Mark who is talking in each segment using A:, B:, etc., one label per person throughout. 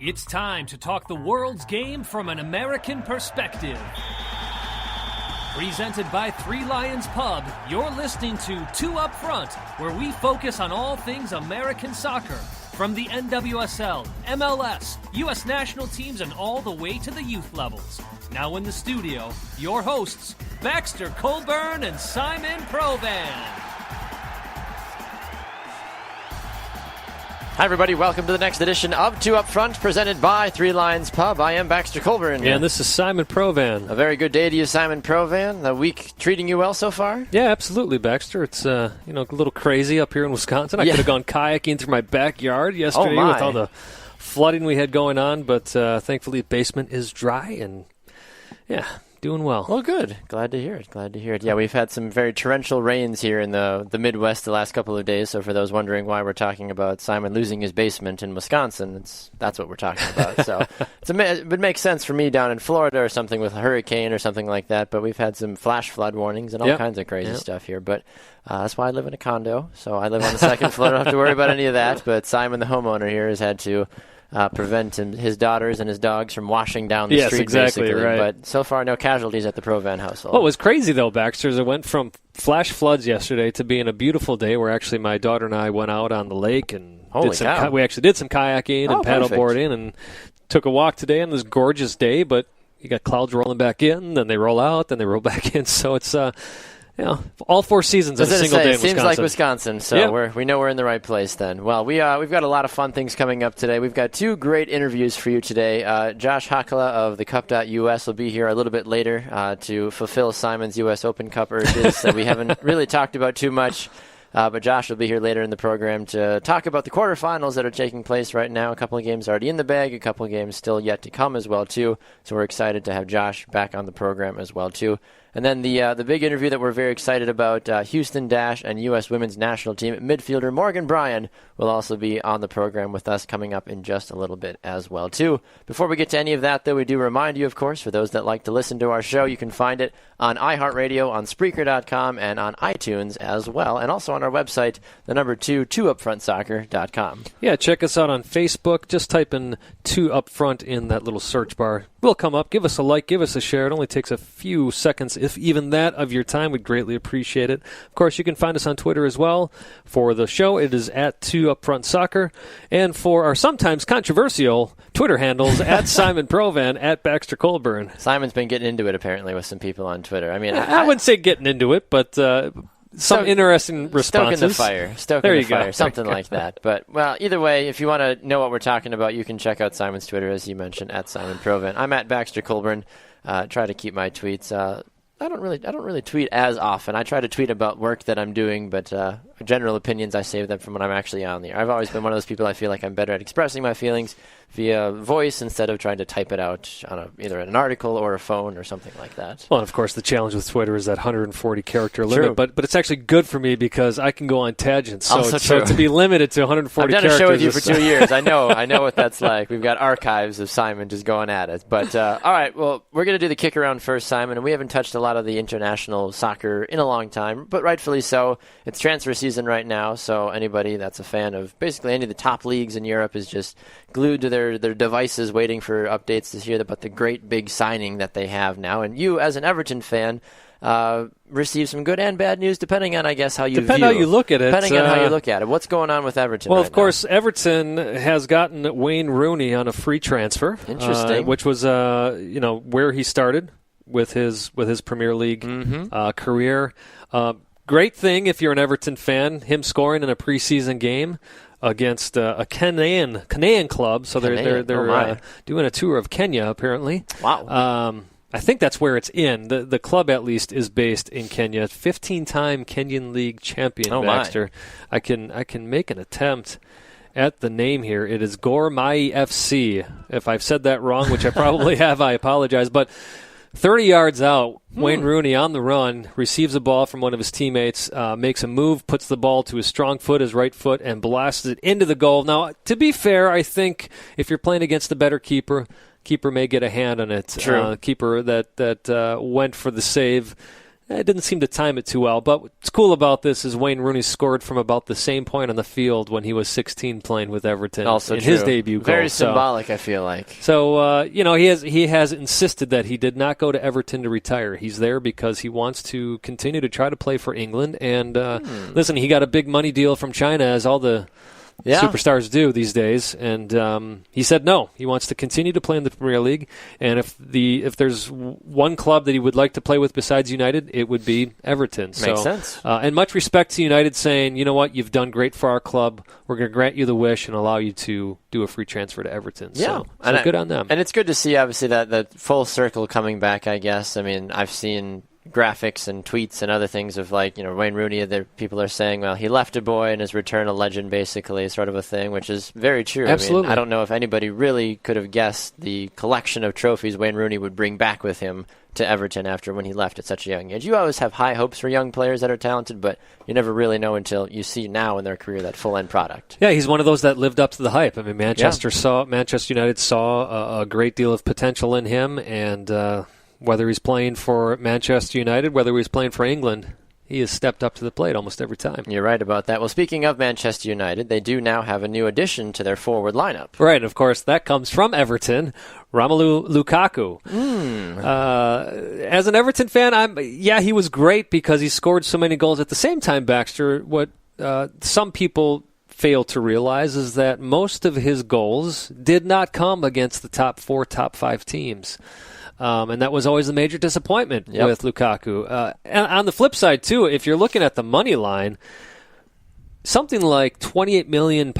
A: It's time to talk the world's game from an American perspective. Presented by Three Lions Pub, you're listening to Two Up Front, where we focus on all things American soccer, from the NWSL, MLS, U.S. national teams, and all the way to the youth levels. Now in the studio, your hosts, Baxter Colburn and Simon Provan.
B: Hi, everybody. Welcome to the next edition of Two Up Front, presented by Three Lions Pub. I am Baxter Colburn.
C: And this is Simon Provan.
B: A very good day to you, Simon Provan. The week treating you well so far?
C: Yeah, absolutely, Baxter. It's a little crazy up here in Wisconsin. I could have gone kayaking through my backyard yesterday with all the flooding we had going on, but thankfully the basement is dry and, doing well.
B: Well, good. Glad to hear it. Yeah, we've had some very torrential rains here in the Midwest the last couple of days, so for those wondering why we're talking about Simon losing his basement in Wisconsin, that's what we're talking about. So it would make sense for me down in Florida or something with a hurricane or something like that, but we've had some flash flood warnings and all kinds of crazy stuff here. But that's why I live in a condo, so I live on the second floor. I don't have to worry about any of that, but Simon, the homeowner here, has had to prevent his daughters and his dogs from washing down the street,
C: exactly,
B: basically.
C: right.
B: But so far, no casualties at the Provan household.
C: What was crazy, though, Baxter, is it went from flash floods yesterday to being a beautiful day where actually my daughter and I went out on the lake and we actually did some kayaking and paddleboarding and took a walk today on this gorgeous day, but you got clouds rolling back in, then they roll out, then they roll back in, so it's all four seasons in a single day in Wisconsin.
B: Seems like Wisconsin, so we know we're in the right place then. Well, we've got a lot of fun things coming up today. We've got two great interviews for you today. Josh Hakala of the Cup.us will be here a little bit later to fulfill Simon's U.S. Open Cup urges that we haven't really talked about too much. But Josh will be here later in the program to talk about the quarterfinals that are taking place right now. A couple of games already in the bag, a couple of games still yet to come as well, too. So we're excited to have Josh back on the program as well, too. And then the big interview that we're very excited about, Houston Dash and U.S. Women's National Team midfielder Morgan Bryan will also be on the program with us coming up in just a little bit as well, too. Before we get to any of that, though, we do remind you, of course, for those that like to listen to our show, you can find it on iHeartRadio, on Spreaker.com, and on iTunes as well, and also on our website, the number 2upfrontsoccer.com.
C: Yeah, check us out on Facebook. Just type in 2Upfront in that little search bar. We'll come up. Give us a like, give us a share. It only takes a few seconds, if even that, of your time. We'd greatly appreciate it. Of course, you can find us on Twitter as well. For the show, it is at 2UpFrontSoccer. And for our sometimes controversial Twitter handles, at Simon Provan, at Baxter Colburn.
B: Simon's been getting into it, apparently, with some people on Twitter. I mean,
C: I wouldn't say getting into it, but some interesting responses.
B: Stoking the fire, something like that. But, well, either way, if you want to know what we're talking about, you can check out Simon's Twitter, as you mentioned, at Simon Provan. I'm at Baxter Colburn. Try to keep my tweets. I don't really tweet as often. I try to tweet about work that I'm doing, but general opinions, I save them from when I'm actually on the air. I've always been one of those people I feel like I'm better at expressing my feelings via voice instead of trying to type it out on either an article or a phone or something like that.
C: Well, and of course, the challenge with Twitter is that 140-character limit, but it's actually good for me because I can go on tangents. So to be limited to 140 characters.
B: I've done a show with you for 2 years. I know what that's like. We've got archives of Simon just going at it. But, all right, well, we're going to do the kick around first, Simon, and we haven't touched a lot of the international soccer in a long time, but rightfully so. It's transfer season right now, so anybody that's a fan of basically any of the top leagues in Europe is just glued to their devices waiting for updates to hear about the great big signing that they have now. And you, as an Everton fan, receive some good and bad news depending on, I guess, how you
C: look at it.
B: Depending on how you look at it. What's going on with Everton
C: Well, of course, Everton has gotten Wayne Rooney on a free transfer.
B: Interesting.
C: Which was, where he started with his Premier League career. Great thing if you're an Everton fan, him scoring in a preseason game against a Kenyan club. So they're doing a tour of Kenya, apparently.
B: Wow.
C: I think that's where it's in. The club, at least, is based in Kenya. 15-time Kenyan League champion, Baxter. I can make an attempt at the name here. It is Gor Mahia FC. If I've said that wrong, which I probably have, I apologize. But 30 yards out, Wayne Rooney on the run, receives a ball from one of his teammates, makes a move, puts the ball to his strong foot, his right foot, and blasts it into the goal. Now, to be fair, I think if you're playing against the better keeper may get a hand on it.
B: True.
C: Keeper that went for the save It didn't seem to time it too well. But what's cool about this is Wayne Rooney scored from about the same point on the field when he was 16 playing with Everton
B: also
C: in
B: true.
C: His debut goal.
B: Very symbolic, I feel like.
C: So, he has insisted that he did not go to Everton to retire. He's there because he wants to continue to try to play for England. And listen, he got a big money deal from China, as all the superstars do these days, and he said no. He wants to continue to play in the Premier League, and if there's one club that he would like to play with besides United, it would be Everton.
B: Makes sense.
C: And much respect to United saying, you know what, you've done great for our club. We're going to grant you the wish and allow you to do a free transfer to Everton.
B: Yeah.
C: So good on them.
B: And it's good to see, obviously, that full circle coming back, I guess. I mean, I've seen graphics and tweets and other things of Wayne Rooney, people are saying, well, he left a boy and his return a legend, basically, sort of a thing, which is very true.
C: Absolutely.
B: I don't know if anybody really could have guessed the collection of trophies Wayne Rooney would bring back with him to Everton after when he left at such a young age. You always have high hopes for young players that are talented, but you never really know until you see now in their career that full end product.
C: Yeah, he's one of those that lived up to the hype. I mean, Manchester United saw a great deal of potential in him, and whether he's playing for Manchester United, whether he's playing for England, he has stepped up to the plate almost every time.
B: You're right about that. Well, speaking of Manchester United, they do now have a new addition to their forward lineup.
C: Right, and of course, that comes from Everton, Romelu Lukaku. As an Everton fan, he was great because he scored so many goals. At the same time, Baxter, what some people fail to realize is that most of his goals did not come against the top 4, top 5 teams. And that was always a major disappointment with Lukaku. And on the flip side, too, if you're looking at the money line, something like £28 million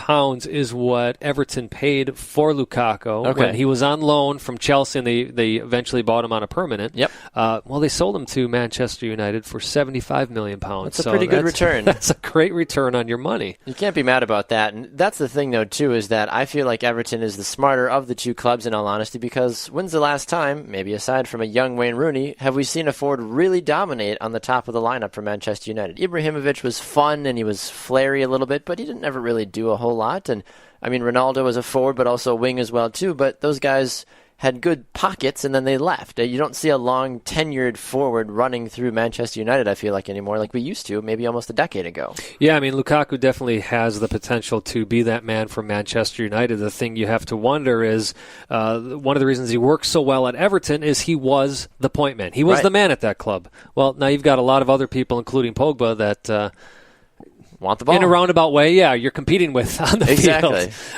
C: is what Everton paid for Lukaku when he was on loan from Chelsea, and they eventually bought him on a permanent.
B: Yep.
C: They sold him to Manchester United for £75 million.
B: That's a pretty good return.
C: That's a great return on your money.
B: You can't be mad about that. And that's the thing, though, too, is that I feel like Everton is the smarter of the two clubs, in all honesty, because when's the last time, maybe aside from a young Wayne Rooney, have we seen a forward really dominate on the top of the lineup for Manchester United? Ibrahimovic was fun, and he was flary a little bit, but he didn't ever really do a whole lot. And I mean, Ronaldo was a forward, but also a wing as well too. But those guys had good pockets, and then they left. You don't see a long tenured forward running through Manchester United, I feel like, anymore, like we used to maybe almost a decade ago.
C: Yeah, I mean, Lukaku definitely has the potential to be that man for Manchester United. The thing you have to wonder is one of the reasons he worked so well at Everton is he was the point man. He was the man at that club. Well, now you've got a lot of other people, including Pogba, that
B: want the ball
C: in a roundabout way. You're competing with on the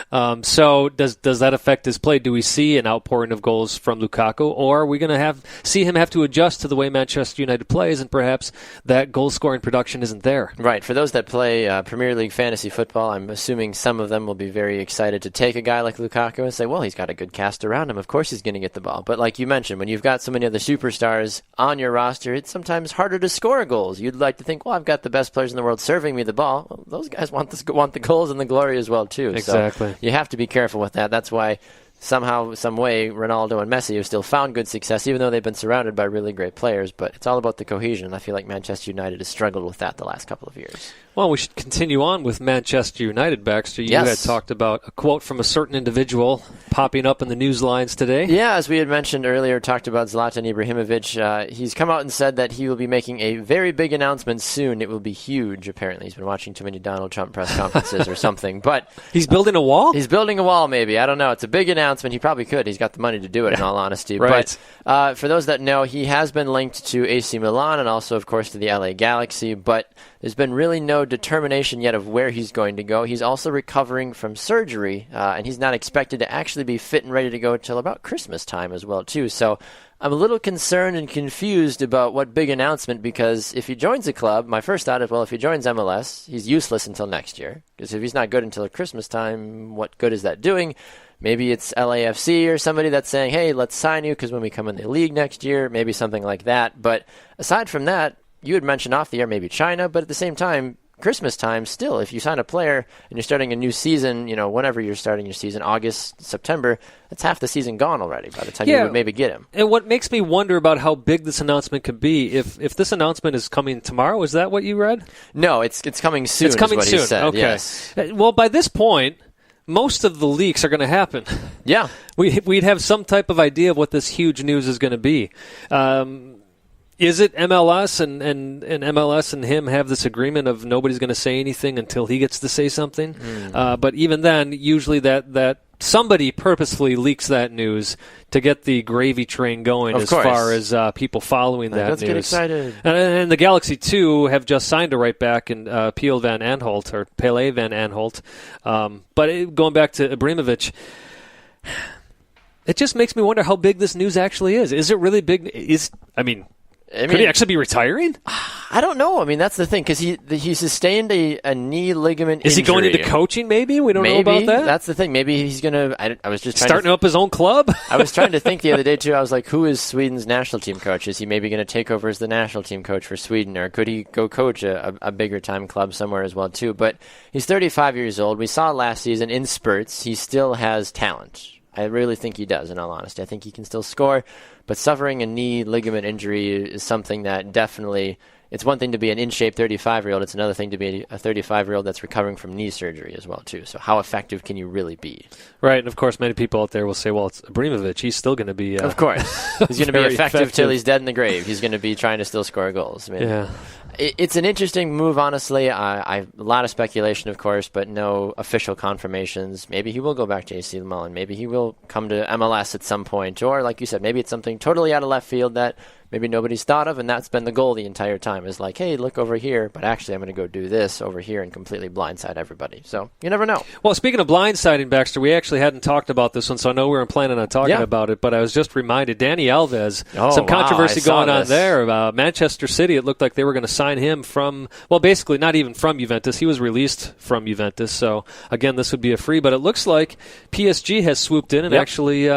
C: field. So does that affect his play? Do we see an outpouring of goals from Lukaku, or are we going to see him have to adjust to the way Manchester United plays, and perhaps that goal scoring production isn't there?
B: Right. For those that play Premier League fantasy football, I'm assuming some of them will be very excited to take a guy like Lukaku and say, well, he's got a good cast around him. Of course he's going to get the ball. But like you mentioned, when you've got so many other superstars on your roster, it's sometimes harder to score goals. You'd like to think, well, I've got the best players in the world serving me the ball. Well, those guys want the goals and the glory as well too.
C: Exactly.
B: So you have to be careful with that. That's why somehow, some way, Ronaldo and Messi have still found good success, even though they've been surrounded by really great players. But it's all about the cohesion. I feel like Manchester United has struggled with that the last couple of years.
C: Well, we should continue on with Manchester United, Baxter. You had talked about a quote from a certain individual popping up in the news lines today.
B: Yeah, as we had mentioned earlier, talked about Zlatan Ibrahimovic. He's come out and said that he will be making a very big announcement soon. It will be huge, apparently. He's been watching too many Donald Trump press conferences or something. But
C: he's building a wall?
B: He's building a wall, maybe. I don't know. It's a big announcement. He probably could. He's got the money to do it, in all honesty.
C: Right.
B: But for those that know, he has been linked to AC Milan and also, of course, to the LA Galaxy. But there's been really no determination yet of where he's going to go. He's also recovering from surgery, and he's not expected to actually be fit and ready to go until about Christmas time as well, too. So I'm a little concerned and confused about what big announcement, because if he joins the club, my first thought is, well, if he joins MLS, he's useless until next year. Because if he's not good until Christmas time, what good is that doing? Maybe it's LAFC or somebody that's saying, hey, let's sign you because when we come in the league next year, maybe something like that. But aside from that, you had mentioned off the air maybe China, but at the same time, Christmas time still, if you sign a player and you're starting a new season, whenever you're starting your season, August, September, that's half the season gone already by the time you would maybe get him.
C: And what makes me wonder about how big this announcement could be, if this announcement is coming tomorrow, is that what you read?
B: No, it's coming soon.
C: It's coming soon.
B: He said.
C: Okay.
B: Yes.
C: Well, by this point, most of the leaks are going to happen.
B: Yeah.
C: We'd have some type of idea of what this huge news is going to be. Is it MLS and MLS and him have this agreement of nobody's going to say anything until he gets to say something? But even then, usually that somebody purposefully leaks that news to get the gravy train going far as people following that
B: news. Let's get excited.
C: And the Galaxy, too, have just signed a right back in Pele van Aanholt. But going back to Ibrahimovic, it just makes me wonder how big this news actually is. Is it really big? Could he actually be retiring?
B: I don't know. I mean, that's the thing, because he sustained a knee ligament injury.
C: Is he going into coaching, maybe? We don't know about that?
B: That's the thing. Maybe he's going to... I was just
C: starting up his own club?
B: I was trying to think the other day, too. I was like, who is Sweden's national team coach? Is he maybe going to take over as the national team coach for Sweden? Or could he go coach a bigger-time club somewhere as well, too? But he's 35 years old. We saw last season in spurts. He still has talent. I really think he does, in all honesty. I think he can still score. But suffering a knee ligament injury is something that definitely, it's one thing to be an in-shape 35-year-old. It's another thing to be a 35-year-old that's recovering from knee surgery as well, too. So how effective can you really be?
C: Right, and of course, many people out there will say, well, it's Ibrahimovic. He's still going to be...
B: of course. He's going to be effective till he's dead in the grave. He's going to be trying to still score goals. I mean, it's an interesting move, honestly. A lot of speculation, of course, but no official confirmations. Maybe he will go back to AC Milan. Maybe he will come to MLS at some point. Or, like you said, maybe it's something totally out of left field that maybe nobody's thought of, and that's been the goal the entire time, is like, hey, look over here, but actually I'm going to go do this over here and completely blindside everybody. So you never know.
C: Well, speaking of blindsiding, Baxter, we actually hadn't talked about this one, so I know we weren't planning on talking about it, but I was just reminded, Dani Alves, some controversy going on there. Manchester City, it looked like they were going to sign him from, well, basically not even from Juventus. He was released from Juventus, so again, this would be a free, but it looks like PSG has swooped in and actually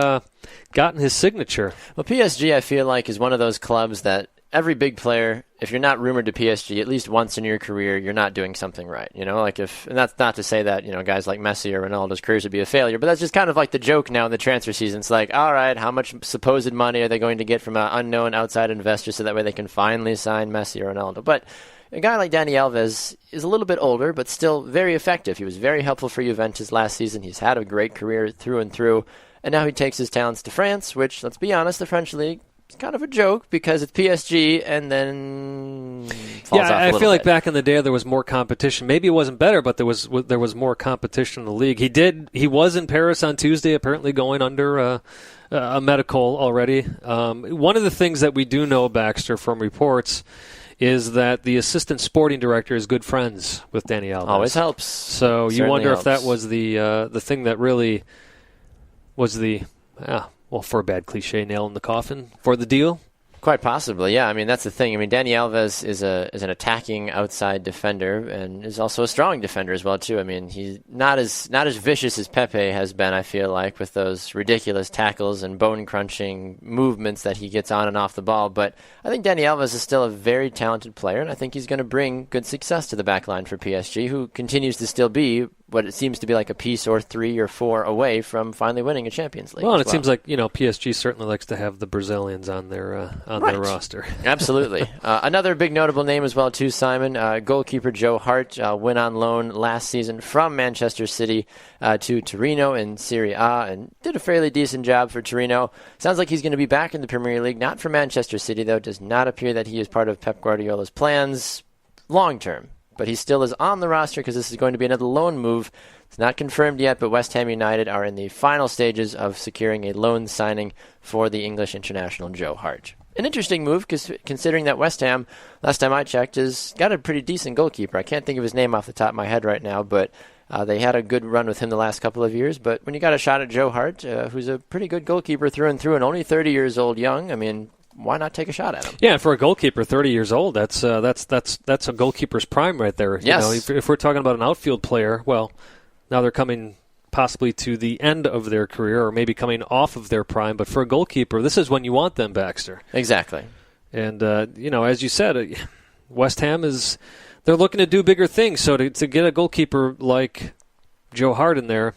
C: gotten his signature. Well,
B: PSG, I feel like, is one of those clubs that every big player, if you're not rumored to PSG at least once in your career, you're not doing something right. You know, like and that's not to say that, guys like Messi or Ronaldo's careers would be a failure, but that's just kind of like the joke now in the transfer season. It's like, all right, how much supposed money are they going to get from an unknown outside investor so that way they can finally sign Messi or Ronaldo? But a guy like Dani Alves is a little bit older, but still very effective. He was very helpful for Juventus last season. He's had a great career through and through. And now he takes his talents to France, which, let's be honest, the French league is kind of a joke because it's PSG and then falls off a little
C: I feel like
B: bit.
C: Back in the day there was more competition. Maybe it wasn't better, but there was more competition in the league. He was in Paris on Tuesday, apparently going under a medical already. One of the things that we do know, Baxter, from reports is that the assistant sporting director is good friends with Dani Alves.
B: Always helps.
C: So you wonder if that was the thing that really was the, for a bad cliche, nail in the coffin for the deal?
B: Quite possibly, yeah. I mean, that's the thing. I mean, Dani Alves is an attacking outside defender and is also a strong defender as well, too. I mean, he's not as vicious as Pepe has been, I feel like, with those ridiculous tackles and bone-crunching movements that he gets on and off the ball. But I think Dani Alves is still a very talented player, and I think he's going to bring good success to the back line for PSG, who continues to still be what it seems to be like a piece or 3 or 4 away from finally winning a Champions League.
C: Well, and it seems like PSG certainly likes to have the Brazilians on their their roster.
B: Absolutely. Another big notable name as well too, Simon. Goalkeeper Joe Hart went on loan last season from Manchester City to Torino in Serie A and did a fairly decent job for Torino. Sounds like he's going to be back in the Premier League, not for Manchester City though. It does not appear that he is part of Pep Guardiola's plans long term. But he still is on the roster because this is going to be another loan move. It's not confirmed yet, but West Ham United are in the final stages of securing a loan signing for the English international Joe Hart. An interesting move, considering that West Ham, last time I checked, has got a pretty decent goalkeeper. I can't think of his name off the top of my head right now, but they had a good run with him the last couple of years. But when you got a shot at Joe Hart, who's a pretty good goalkeeper through and through and only 30 years old young, I mean, why not take a shot at him?
C: Yeah, for a goalkeeper, 30 years old, that's a goalkeeper's prime right there.
B: Yes.
C: If we're talking about an outfield player, well, now they're coming possibly to the end of their career or maybe coming off of their prime. But for a goalkeeper, this is when you want them, Baxter.
B: Exactly.
C: And, as you said, West Ham they're looking to do bigger things. So to get a goalkeeper like Joe Hart in there,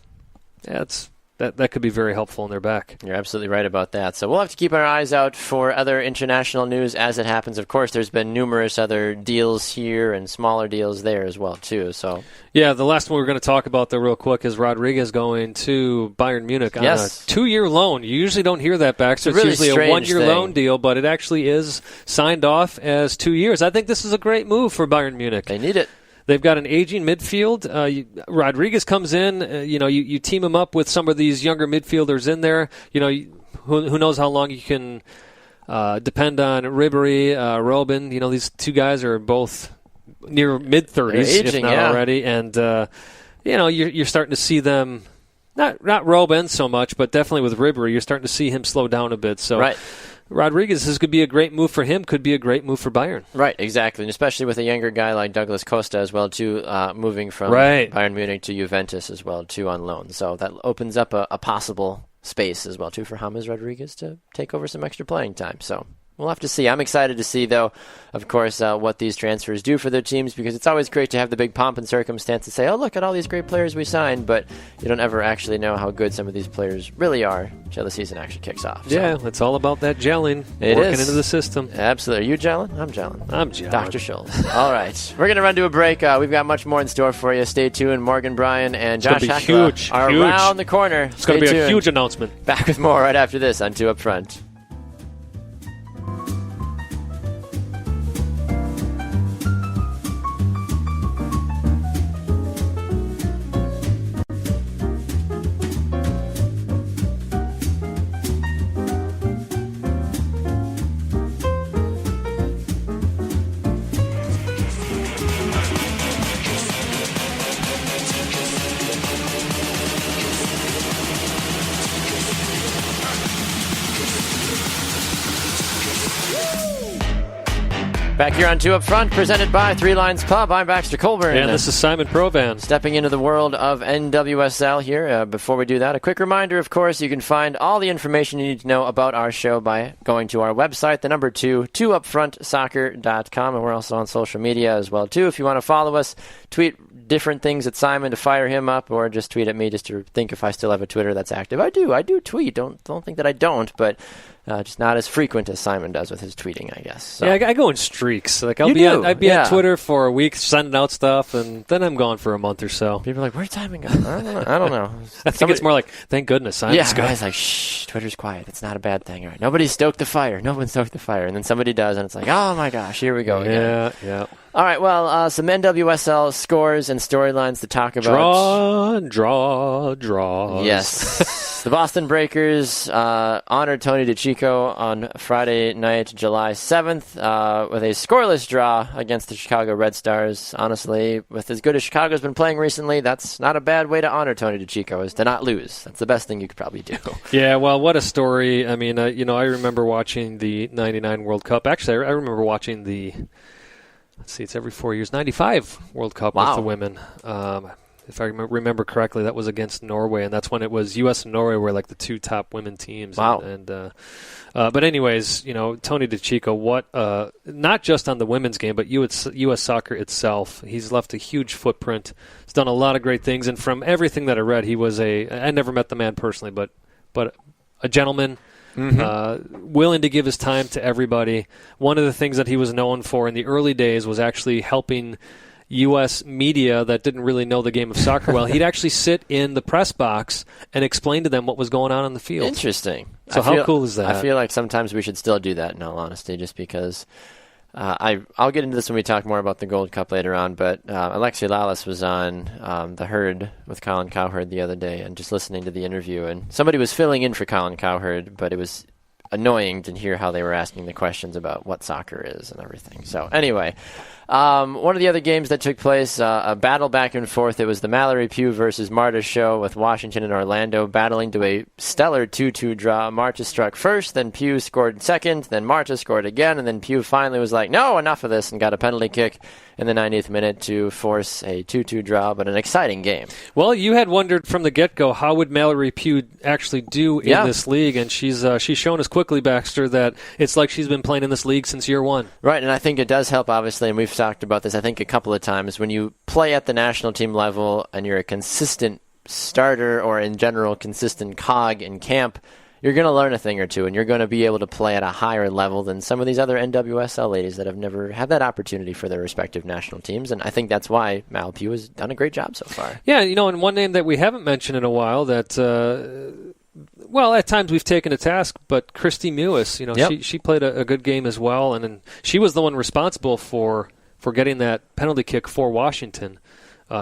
C: that could be very helpful in their back.
B: You're absolutely right about that. So we'll have to keep our eyes out for other international news as it happens. Of course, there's been numerous other deals here and smaller deals there as well, too. So
C: yeah, the last one we're going to talk about, though, real quick, is Rodriguez going to Bayern Munich on a 2-year loan. You usually don't hear that, Baxter.
B: It's
C: usually a 1-year
B: thing.
C: loan deal, but it actually is signed off as 2 years. I think this is a great move for Bayern Munich.
B: They need it.
C: They've got an aging midfield. Rodriguez comes in. You team him up with some of these younger midfielders in there. Who knows how long you can depend on Ribéry, Robben. These two guys are both near mid-30s, if not already. And, you're starting to see them, not Robben so much, but definitely with Ribéry, you're starting to see him slow down a bit. So.
B: Right.
C: Rodriguez, this could be a great move for him, could be a great move for Bayern.
B: Right, exactly, and especially with a younger guy like Douglas Costa as well, too, moving from Bayern Munich to Juventus as well, too, on loan. So that opens up a possible space as well, too, for James Rodriguez to take over some extra playing time. So we'll have to see. I'm excited to see, though, of course, what these transfers do for their teams, because it's always great to have the big pomp and circumstance to say, oh, look at all these great players we signed, but you don't ever actually know how good some of these players really are until the season actually kicks off. So.
C: Yeah, it's all about that gelling, working into the system.
B: Absolutely. Are you gelling? I'm gelling.
C: I'm gelling.
B: Dr. Schultz. All right. We're going to run to a break. We've got much more in store for you. Stay tuned. Morgan Bryan and Josh Hakala are around the corner.
C: It's going to be a huge announcement.
B: Back with more right after this on 2 Up Front. Back here on 2 Up Front, presented by Three Lines Pub. I'm Baxter Colburn.
C: And this is Simon Provan.
B: Stepping into the world of NWSL here. Before we do that, a quick reminder, of course, you can find all the information you need to know about our show by going to our website, the number 2upfrontsoccer.com. And we're also on social media as well, too. If you want to follow us, tweet different things at Simon to fire him up, or just tweet at me just to think if I still have a Twitter that's active. I do tweet. Don't think that I don't, but just not as frequent as Simon does with his tweeting, I guess. So.
C: Yeah, I go in streaks. Like I'd be on Twitter for a week, sending out stuff, and then I'm gone for a month or so.
B: People are like, "Where'd Simon go?" I don't know.
C: I think it's more like, "Thank goodness Simon's gone."
B: Guys like, "Shh, Twitter's quiet. It's not a bad thing." All right, nobody stoked the fire. No one stoked the fire, and then somebody does, and it's like, "Oh my gosh, here we go again."
C: Yeah.
B: All right, well, some NWSL scores and storylines to talk about.
C: Draw.
B: Yes. The Boston Breakers honored Tony DeCicco on Friday night, July 7th, with a scoreless draw against the Chicago Red Stars. Honestly, with as good as Chicago's been playing recently, that's not a bad way to honor Tony DeCicco, is to not lose. That's the best thing you could probably do.
C: Yeah, well, what a story. I mean, I remember watching the 99 World Cup. Actually, I remember watching the... Let's see, it's every 4 years. 95 World Cup with the women. If I remember correctly, that was against Norway, and that's when it was U.S. and Norway were like the two top women teams.
B: Wow.
C: But anyways, Tony DeCicco, not just on the women's game, but U.S. soccer itself. He's left a huge footprint. He's done a lot of great things, and from everything that I read, he was I never met the man personally, but a gentleman. Mm-hmm. Willing to give his time to everybody. One of the things that he was known for in the early days was actually helping U.S. media that didn't really know the game of soccer well. He'd actually sit in the press box and explain to them what was going on the field.
B: Interesting.
C: So how cool is that?
B: I feel like sometimes we should still do that, in all honesty, just because... I'll get into this when we talk more about the Gold Cup later on, but Alexi Lalas was on The Herd with Colin Cowherd the other day, and just listening to the interview, and somebody was filling in for Colin Cowherd, but it was annoying to hear how they were asking the questions about what soccer is and everything. So anyway, one of the other games that took place, a battle back and forth. It was the Mallory Pugh versus Marta show with Washington and Orlando battling to a stellar 2-2 draw. Marta struck first, then Pugh scored second, then Marta scored again, and then Pugh finally was like, no, enough of this, and got a penalty kick in the 90th minute to force a 2-2 draw, but an exciting game.
C: Well, you had wondered from the get-go, how would Mallory Pugh actually do in this league, and she's shown us quickly, Baxter, that it's like she's been playing in this league since year one.
B: Right, and I think it does help, obviously, and we've talked about this, I think, a couple of times. When you play at the national team level and you're a consistent starter or in general consistent cog in camp, you're going to learn a thing or two, and you're going to be able to play at a higher level than some of these other NWSL ladies that have never had that opportunity for their respective national teams. And I think that's why Mal Pugh has done a great job so far.
C: Yeah, and one name that we haven't mentioned in a while that, at times we've taken to task, but Christy Mewis, she played a good game as well, and she was the one responsible for getting that penalty kick for Washington.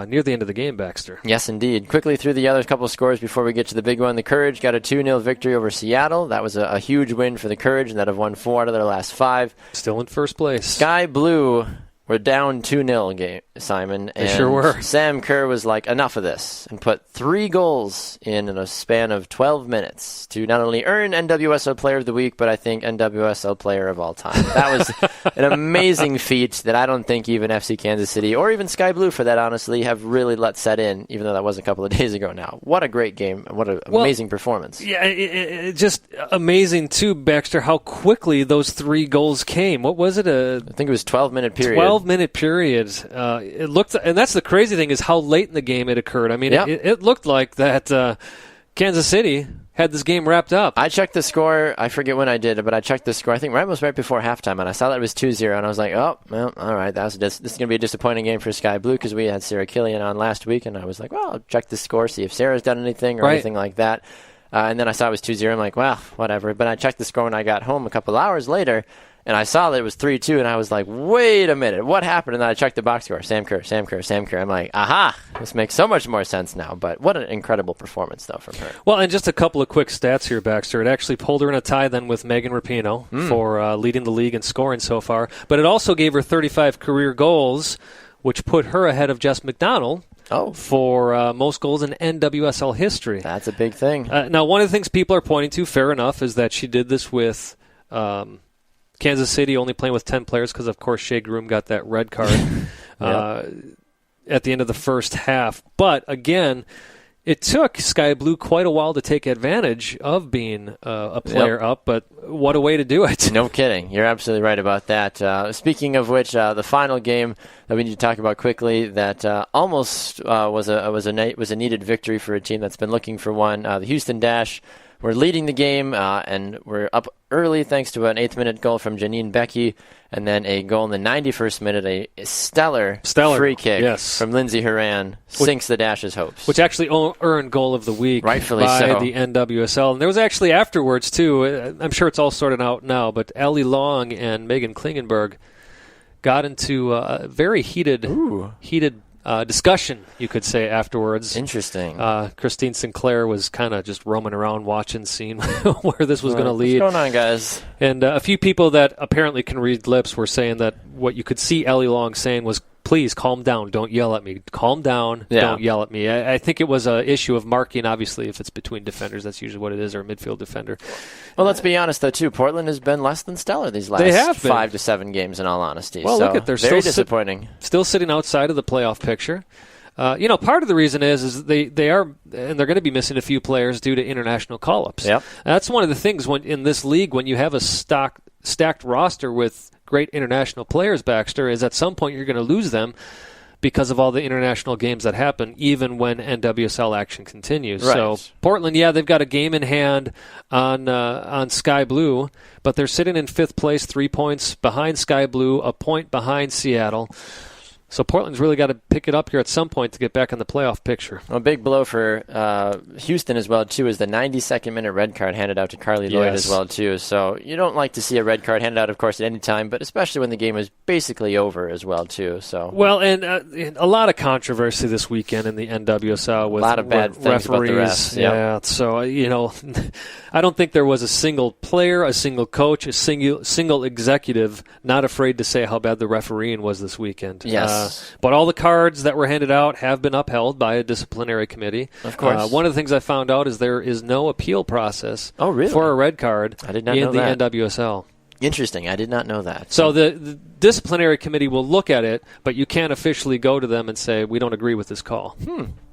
C: Near the end of the game, Baxter.
B: Yes, indeed. Quickly through the other couple of scores before we get to the big one. The Courage got a 2-0 victory over Seattle. That was a huge win for the Courage, and that have won 4 out of their last 5.
C: Still in first place.
B: Sky Blue were down 2-0, Simon.
C: They sure were.
B: Sam Kerr was like, enough of this, and put 3 goals in a span of 12 minutes to not only earn NWSL Player of the Week, but I think NWSL Player of all time. That was an amazing feat that I don't think even FC Kansas City, or even Sky Blue for that, honestly, have really let set in, even though that was a couple of days ago now. What a great game. What an amazing performance.
C: Yeah, it just amazing, too, Baxter, how quickly those 3 goals came. What was it?
B: I think it was 12-minute period.
C: 12-minute period. It looked, and that's the crazy thing, is how late in the game it occurred. I mean, it looked like that Kansas City had this game wrapped up.
B: I checked the score. I forget when I did it, but I checked the score. I think almost right before halftime, and I saw that it was 2-0, and I was like, oh, well, all right, this is going to be a disappointing game for Sky Blue because we had Sarah Killian on last week, and I was like, well, I'll check the score, see if Sarah's done anything or anything like that. And then I saw it was 2-0. I'm like, well, whatever. But I checked the score when I got home a couple hours later, and I saw that it was 3-2, and I was like, wait a minute, what happened? And then I checked the box score, Sam Kerr. I'm like, aha, this makes so much more sense now. But what an incredible performance, though, from her.
C: Well, and just a couple of quick stats here, Baxter. It actually pulled her in a tie then with Megan Rapinoe for leading the league in scoring so far. But it also gave her 35 career goals, which put her ahead of Jess McDonald. For most goals in NWSL history.
B: That's a big thing.
C: Now, one of the things people are pointing to, fair enough, is that she did this with Kansas City only playing with 10 players because, of course, Shea Groom got that red card at the end of the first half. But, again, it took Sky Blue quite a while to take advantage of being a player up, but what a way to do it.
B: No kidding. You're absolutely right about that. Speaking of which, the final game that we need to talk about quickly that almost was a needed victory for a team that's been looking for one. The Houston Dash were leading the game, and we're up early thanks to an 8th-minute goal from Janine Becky, and then a goal in the 91st minute, a stellar free kick from Lindsay Horan sinks the Dash's hopes.
C: Which actually earned Goal of the Week
B: Rightfully
C: by
B: so.
C: the NWSL. And there was actually afterwards, too, I'm sure it's all sorted out now, but Ellie Long and Megan Klingenberg got into a very heated discussion, you could say, afterwards.
B: Interesting.
C: Christine Sinclair was kind of just roaming around watching, seeing where this was going to lead.
B: What's going on, guys?
C: And a few people that apparently can read lips were saying that what you could see Ellie Long saying was, please calm down, don't yell at me. Calm down, don't yell at me. I think it was an issue of marking, obviously, if it's between defenders. That's usually what it is, or a midfield defender.
B: Well, let's be honest, though, too. Portland has been less than stellar these last 5 to 7 games, in all honesty.
C: Well, look at they're
B: very disappointing.
C: Still sitting outside of the playoff picture. Part of the reason is they are, and they're going to be missing a few players due to international call-ups.
B: Yep.
C: That's one of the things in this league when you have a stacked roster with great international players, Baxter, is at some point you're going to lose them because of all the international games that happen, even when NWSL action continues.
B: Right.
C: So Portland, they've got a game in hand on Sky Blue, but they're sitting in 5th place, 3 points behind Sky Blue, a point behind Seattle. So Portland's really got to pick it up here at some point to get back in the playoff picture.
B: A big blow for Houston as well, too, is the 92nd minute red card handed out to Carly Lloyd as well, too. So you don't like to see a red card handed out, of course, at any time, but especially when the game is basically over as well, too. So
C: well, and a lot of controversy this weekend in the NWSL with
B: a lot of bad things
C: referees.
B: About the refs.
C: Yeah, so, I don't think there was a single player, a single coach, a single executive not afraid to say how bad the refereeing was this weekend.
B: Yes.
C: But all the cards that were handed out have been upheld by a disciplinary committee.
B: Of course.
C: One of the things I found out is there is no appeal process
B: for
C: a red card in the NWSL.
B: Interesting. I did not know that.
C: So the disciplinary committee will look at it, but you can't officially go to them and say, we don't agree with this call.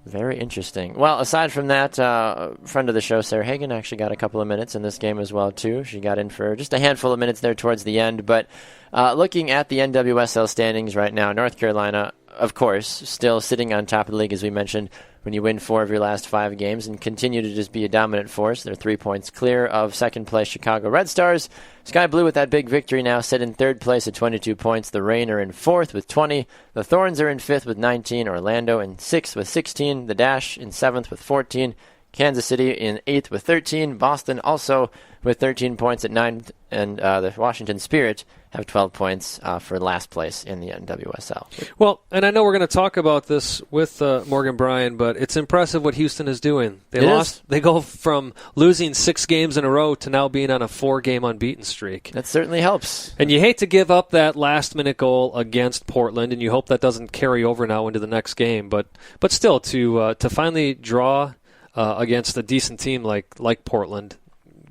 B: Very interesting. Well, aside from that, friend of the show, Sarah Hagan, actually got a couple of minutes in this game as well, too. She got in for just a handful of minutes there towards the end. But looking at the NWSL standings right now, North Carolina, of course, still sitting on top of the league, as we mentioned. when you win 4 of your last 5 games and continue to just be a dominant force. They're 3 points clear of second-place Chicago Red Stars. Sky Blue with that big victory now sit in 3rd place at 22 points. The Reign are in 4th with 20. The Thorns are in 5th with 19. Orlando in 6th with 16. The Dash in 7th with 14. Kansas City in 8th with 13. Boston also with 13 points at 9th. And the Washington Spirit have 12 points for last place in the NWSL.
C: Well, and I know we're going to talk about this with Morgan Bryan, but it's impressive what Houston is doing. They go from losing 6 games in a row to now being on a 4-game unbeaten streak.
B: That certainly helps.
C: And you hate to give up that last-minute goal against Portland, and you hope that doesn't carry over now into the next game. But still, to finally draw against a decent team like Portland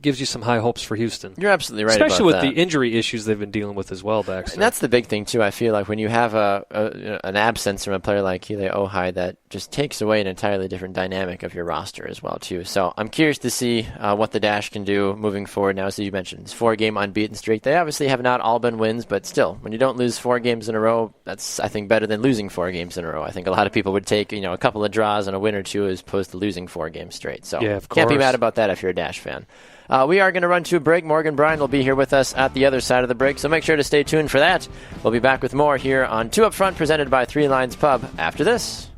C: gives you some high hopes for Houston.
B: You're absolutely right,
C: especially with
B: that.
C: The injury issues they've been dealing with as well, Baxter.
B: And that's the big thing, too. I feel like when you have an absence from a player like Kile Ohai, that just takes away an entirely different dynamic of your roster as well, too. So I'm curious to see what the Dash can do moving forward now. As you mentioned, it's 4-game unbeaten streak. They obviously have not all been wins, but still, when you don't lose 4 games in a row, that's, I think, better than losing 4 games in a row. I think a lot of people would take a couple of draws and a win or two as opposed to losing 4 games straight. So
C: yeah, of course.
B: Can't be mad about that if you're a Dash fan. We are going to run to a break. Morgan Bryan will be here with us at the other side of the break, so make sure to stay tuned for that. We'll be back with more here on 2 Up Front, presented by 3 Lines Pub, after this.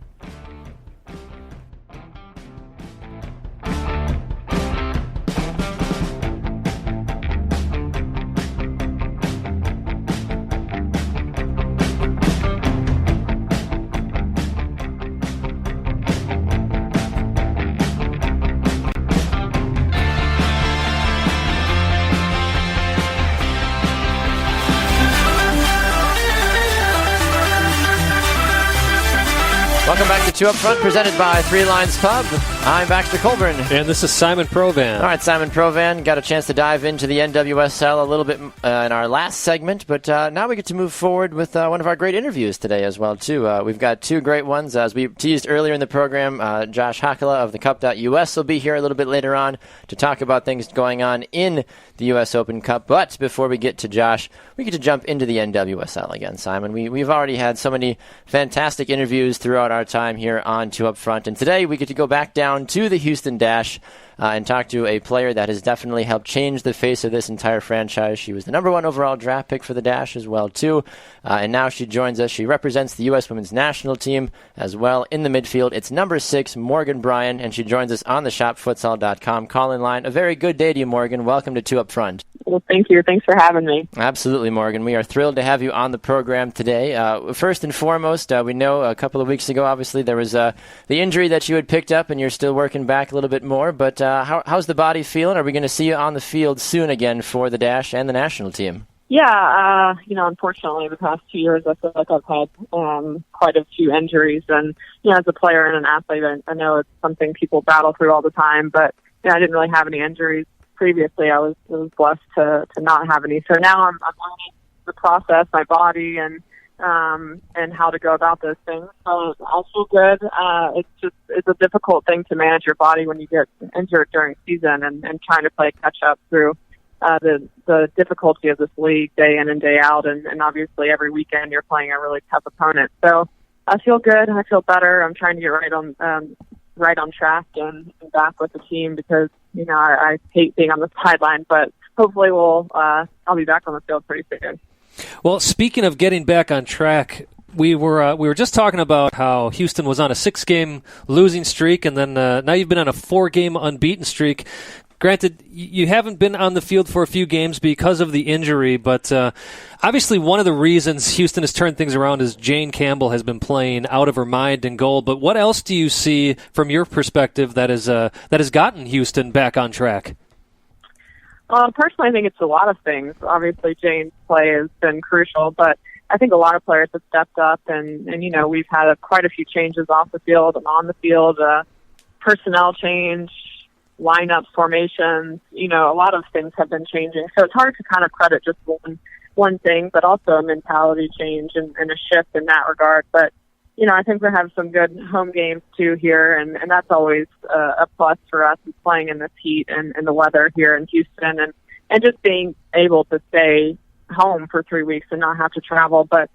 B: Welcome back to 2 Up Front, presented by 3 Lines Pub. I'm Baxter Colburn.
C: And this is Simon Provan.
B: All right, Simon Provan, got a chance to dive into the NWSL a little bit in our last segment, but now we get to move forward with one of our great interviews today as well, too. We've got 2 great ones. As we teased earlier in the program, Josh Hakala of the Cup.US will be here a little bit later on to talk about things going on in the U.S. Open Cup. But before we get to Josh, we get to jump into the NWSL again, Simon. We've already had so many fantastic interviews throughout our time here on 2 Up Front, and today we get to go back down to the Houston Dash and talk to a player that has definitely helped change the face of this entire franchise. She was the number 1 overall draft pick for the Dash as well, too. And now she joins us. She represents the U.S. Women's National Team as well in the midfield. It's number 6, Morgan Bryan, and she joins us on the shopfutsal.com call-in line. A very good day to you, Morgan. Welcome to 2 Up Front.
D: Well, thank you. Thanks for having me.
B: Absolutely, Morgan. We are thrilled to have you on the program today. First and foremost, we know a couple of weeks ago, obviously, there was the injury that you had picked up, and you're still working back a little bit more. But how's the body feeling? Are we going to see you on the field soon again for the Dash and the national team?
D: Yeah, unfortunately, the past 2 years, I feel like I've had quite a few injuries. And, as a player and an athlete, I know it's something people battle through all the time. But, I didn't really have any injuries previously. I was blessed to not have any. So now I'm learning the process, my body, and how to go about those things. So I feel good. It's a difficult thing to manage your body when you get injured during season and trying to play catch up through the difficulty of this league day in and day out. And obviously every weekend you're playing a really tough opponent. So I feel good. I feel better. I'm trying to get right on track and back with the team because, I hate being on the sideline, but hopefully I'll be back on the field pretty soon.
C: Well, speaking of getting back on track, we were just talking about how Houston was on a 6-game losing streak, and then now you've been on a 4-game unbeaten streak. Granted, you haven't been on the field for a few games because of the injury, but obviously one of the reasons Houston has turned things around is Jane Campbell has been playing out of her mind in goal. But what else do you see from your perspective that has gotten Houston back on track?
D: Personally, I think it's a lot of things. Obviously, Jane's play has been crucial, but I think a lot of players have stepped up, and we've had quite a few changes off the field and on the field, personnel change, lineup formations, a lot of things have been changing. So it's hard to kind of credit just one thing, but also a mentality change and a shift in that regard. But, I think we have some good home games too here, and that's always a plus for us, is playing in this heat and the weather here in Houston, and just being able to stay home for 3 weeks and not have to travel. But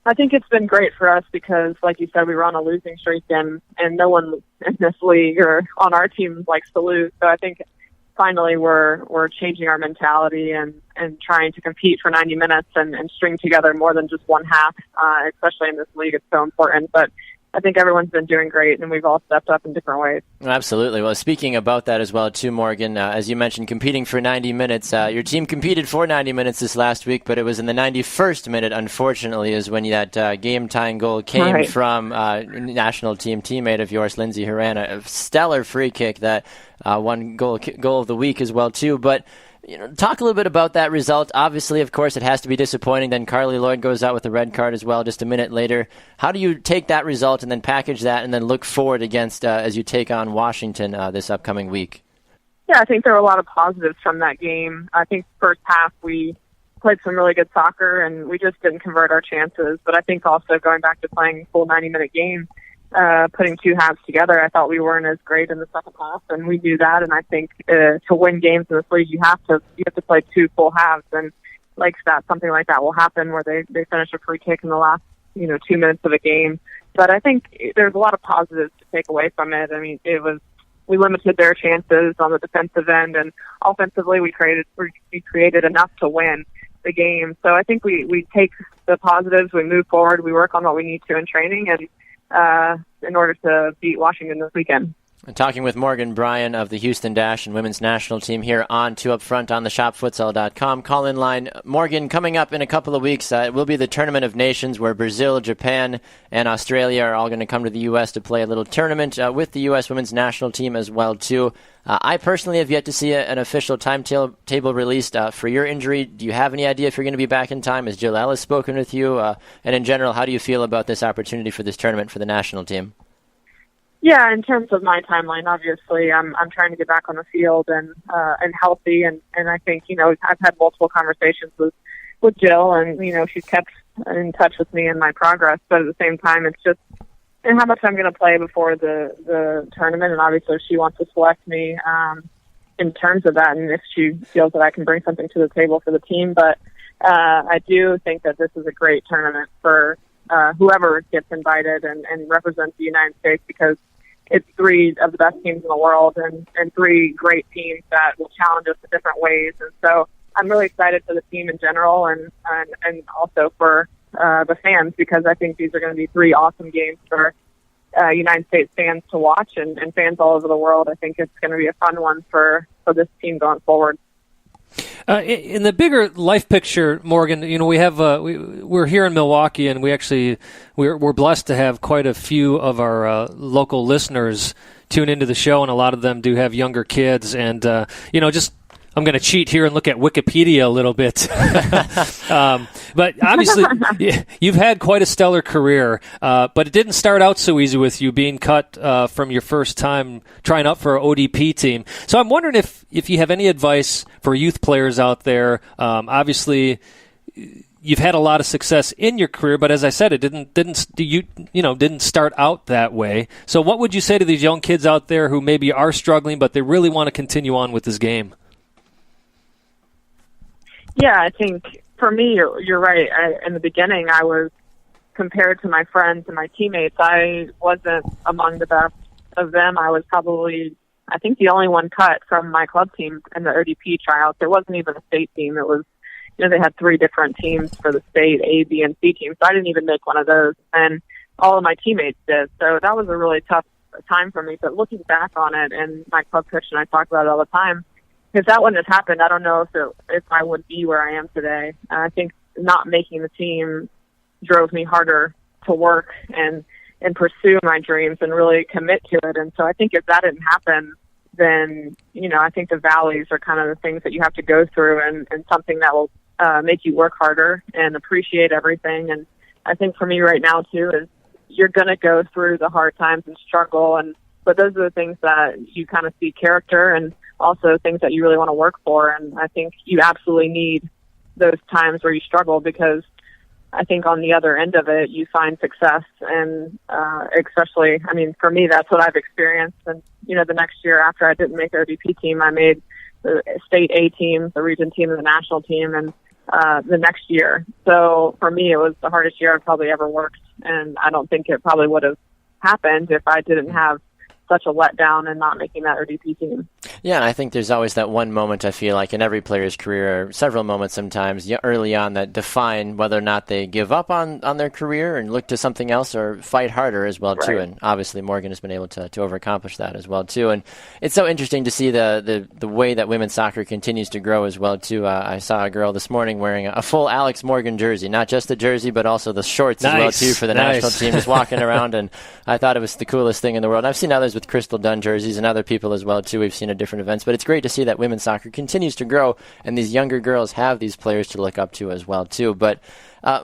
D: I think it's been great for us because, like you said, we were on a losing streak, and no one in this league or on our team likes to lose. So I think finally we're changing our mentality and trying to compete for 90 minutes and string together more than just one half, especially in this league. It's so important. But I think everyone's been doing great, and we've all stepped up in different ways.
B: Absolutely. Well, speaking about that as well, too, Morgan, as you mentioned, competing for 90 minutes, your team competed for 90 minutes this last week, but it was in the 91st minute, unfortunately, is when that game-tying goal came from national team teammate of yours, Lindsay Horan, a stellar free kick that won goal of the week as well, too. But talk a little bit about that result. Obviously, of course, it has to be disappointing. Then Carly Lloyd goes out with a red card as well just a minute later. How do you take that result and then package that and then look forward against as you take on Washington this upcoming week?
D: Yeah, I think there were a lot of positives from that game. I think first half we played some really good soccer and we just didn't convert our chances. But I think also going back to playing full 90-minute game, putting two halves together, I thought we weren't as great in the second half, and we knew that. And I think to win games in this league, you have to play two full halves. And like that, something like that will happen where they finish a free kick in the last 2 minutes of a game. But I think there's a lot of positives to take away from it. I mean, we limited their chances on the defensive end, and offensively we created enough to win the game. So I think we take the positives, we move forward, we work on what we need to in training, and in order to beat Washington this weekend.
B: And talking with Morgan Bryan of the Houston Dash and women's national team here on 2 Up Front on the shopfutsal.com call-in line. Morgan, coming up in a couple of weeks, it will be the Tournament of Nations where Brazil, Japan, and Australia are all going to come to the U.S. to play a little tournament with the U.S. women's national team as well, too. I personally have yet to see an official timetable released for your injury. Do you have any idea if you're going to be back in time? Has Jill Ellis spoken with you? And in general, how do you feel about this opportunity for this tournament for the national team?
D: Yeah, in terms of my timeline, obviously, I'm trying to get back on the field and healthy, and I think I've had multiple conversations with Jill, and she's kept in touch with me in my progress. But at the same time, it's just how much I'm going to play before the tournament, and obviously, if she wants to select me in terms of that, and if she feels that I can bring something to the table for the team. But I do think that this is a great tournament for whoever gets invited and represents the United States, because it's 3 of the best teams in the world and 3 great teams that will challenge us in different ways. And so I'm really excited for the team in general and also for the fans, because I think these are going to be 3 awesome games for United States fans to watch and fans all over the world. I think it's going to be a fun one for this team going forward.
C: In the bigger life picture, Morgan, we have we're here in Milwaukee, and we're blessed to have quite a few of our local listeners tune into the show, and a lot of them do have younger kids, and I'm going to cheat here and look at Wikipedia a little bit. But obviously, you've had quite a stellar career, but it didn't start out so easy with you being cut from your first time trying out for an ODP team. So I'm wondering if you have any advice for youth players out there. Obviously, you've had a lot of success in your career, but as I said, it didn't start out that way. So what would you say to these young kids out there who maybe are struggling, but they really want to continue on with this game?
D: Yeah, I think for me, you're right. In the beginning, I was, compared to my friends and my teammates, I wasn't among the best of them. I was probably, I think, the only one cut from my club team in the ODP tryouts. It wasn't even a state team. It was, they had 3 different teams for the state, A, B, and C team. So I didn't even make one of those. And all of my teammates did. So that was a really tough time for me. But looking back on it, and my club coach and I talk about it all the time, if that wouldn't have happened, I don't know if I would be where I am today. I think not making the team drove me harder to work and pursue my dreams and really commit to it. And so I think if that didn't happen, then, I think the valleys are kind of the things that you have to go through and something that will make you work harder and appreciate everything. And I think for me right now, too, is you're going to go through the hard times and struggle. But those are the things that you kind of see character and also things that you really want to work for. And I think you absolutely need those times where you struggle, because I think on the other end of it, you find success. And especially, for me, that's what I've experienced. And, the next year after I didn't make the ODP team, I made the state A team, the region team, and the national team. And the next year. So for me, it was the hardest year I've probably ever worked, and I don't think it probably would have happened if I didn't have such a letdown and not making that ODP team.
B: Yeah, and I think there's always that one moment, I feel like, in every player's career, or several moments sometimes early on, that define whether or not they give up on their career and look to something else or fight harder as well, too. And obviously Morgan has been able to over-accomplish that as well, too. And it's so interesting to see the way that women's soccer continues to grow as well, too. I saw a girl this morning wearing a full Alex Morgan jersey, not just the jersey, but also the shorts as well, too, for the national team, just walking around. And I thought it was the coolest thing in the world. And I've seen others with Crystal Dunn jerseys and other people as well, too. We've seen at different events. But it's great to see that women's soccer continues to grow, and these younger girls have these players to look up to as well, too. But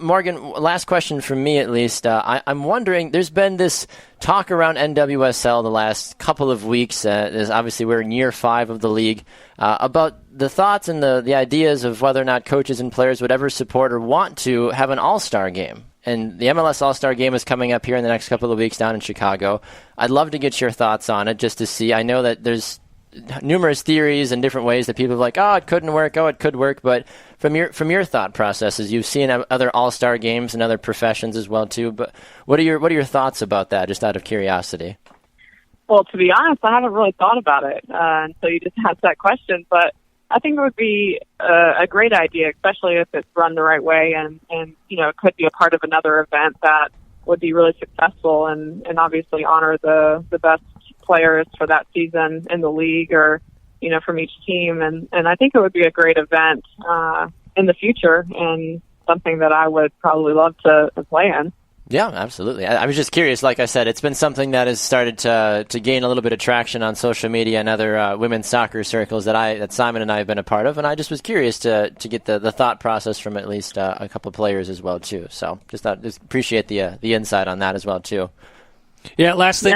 B: Morgan, last question from me at least. I'm wondering, there's been this talk around NWSL the last couple of weeks. Obviously, we're in year 5 of the league, about the thoughts and the ideas of whether or not coaches and players would ever support or want to have an all-star game. And the MLS All-Star Game is coming up here in the next couple of weeks down in Chicago. I'd love to get your thoughts on it just to see. I know that there's numerous theories and different ways that people are like, oh, it couldn't work, oh, it could work. But from your thought processes, you've seen other All-Star Games and other professions as well, too. But what are your thoughts about that, just out of curiosity?
D: Well, to be honest, I haven't really thought about it until you just asked that question. But I think it would be a great idea, especially if it's run the right way, and it could be a part of another event that would be really successful and obviously honor the best players for that season in the league or, from each team. And I think it would be a great event in the future and something that I would probably love to play in.
B: Yeah, absolutely. I was just curious. Like I said, it's been something that has started to gain a little bit of traction on social media and other women's soccer circles that Simon and I have been a part of, and I just was curious to get the thought process from at least a couple of players as well too. So just appreciate the insight on that as well too.
C: Yeah, last thing,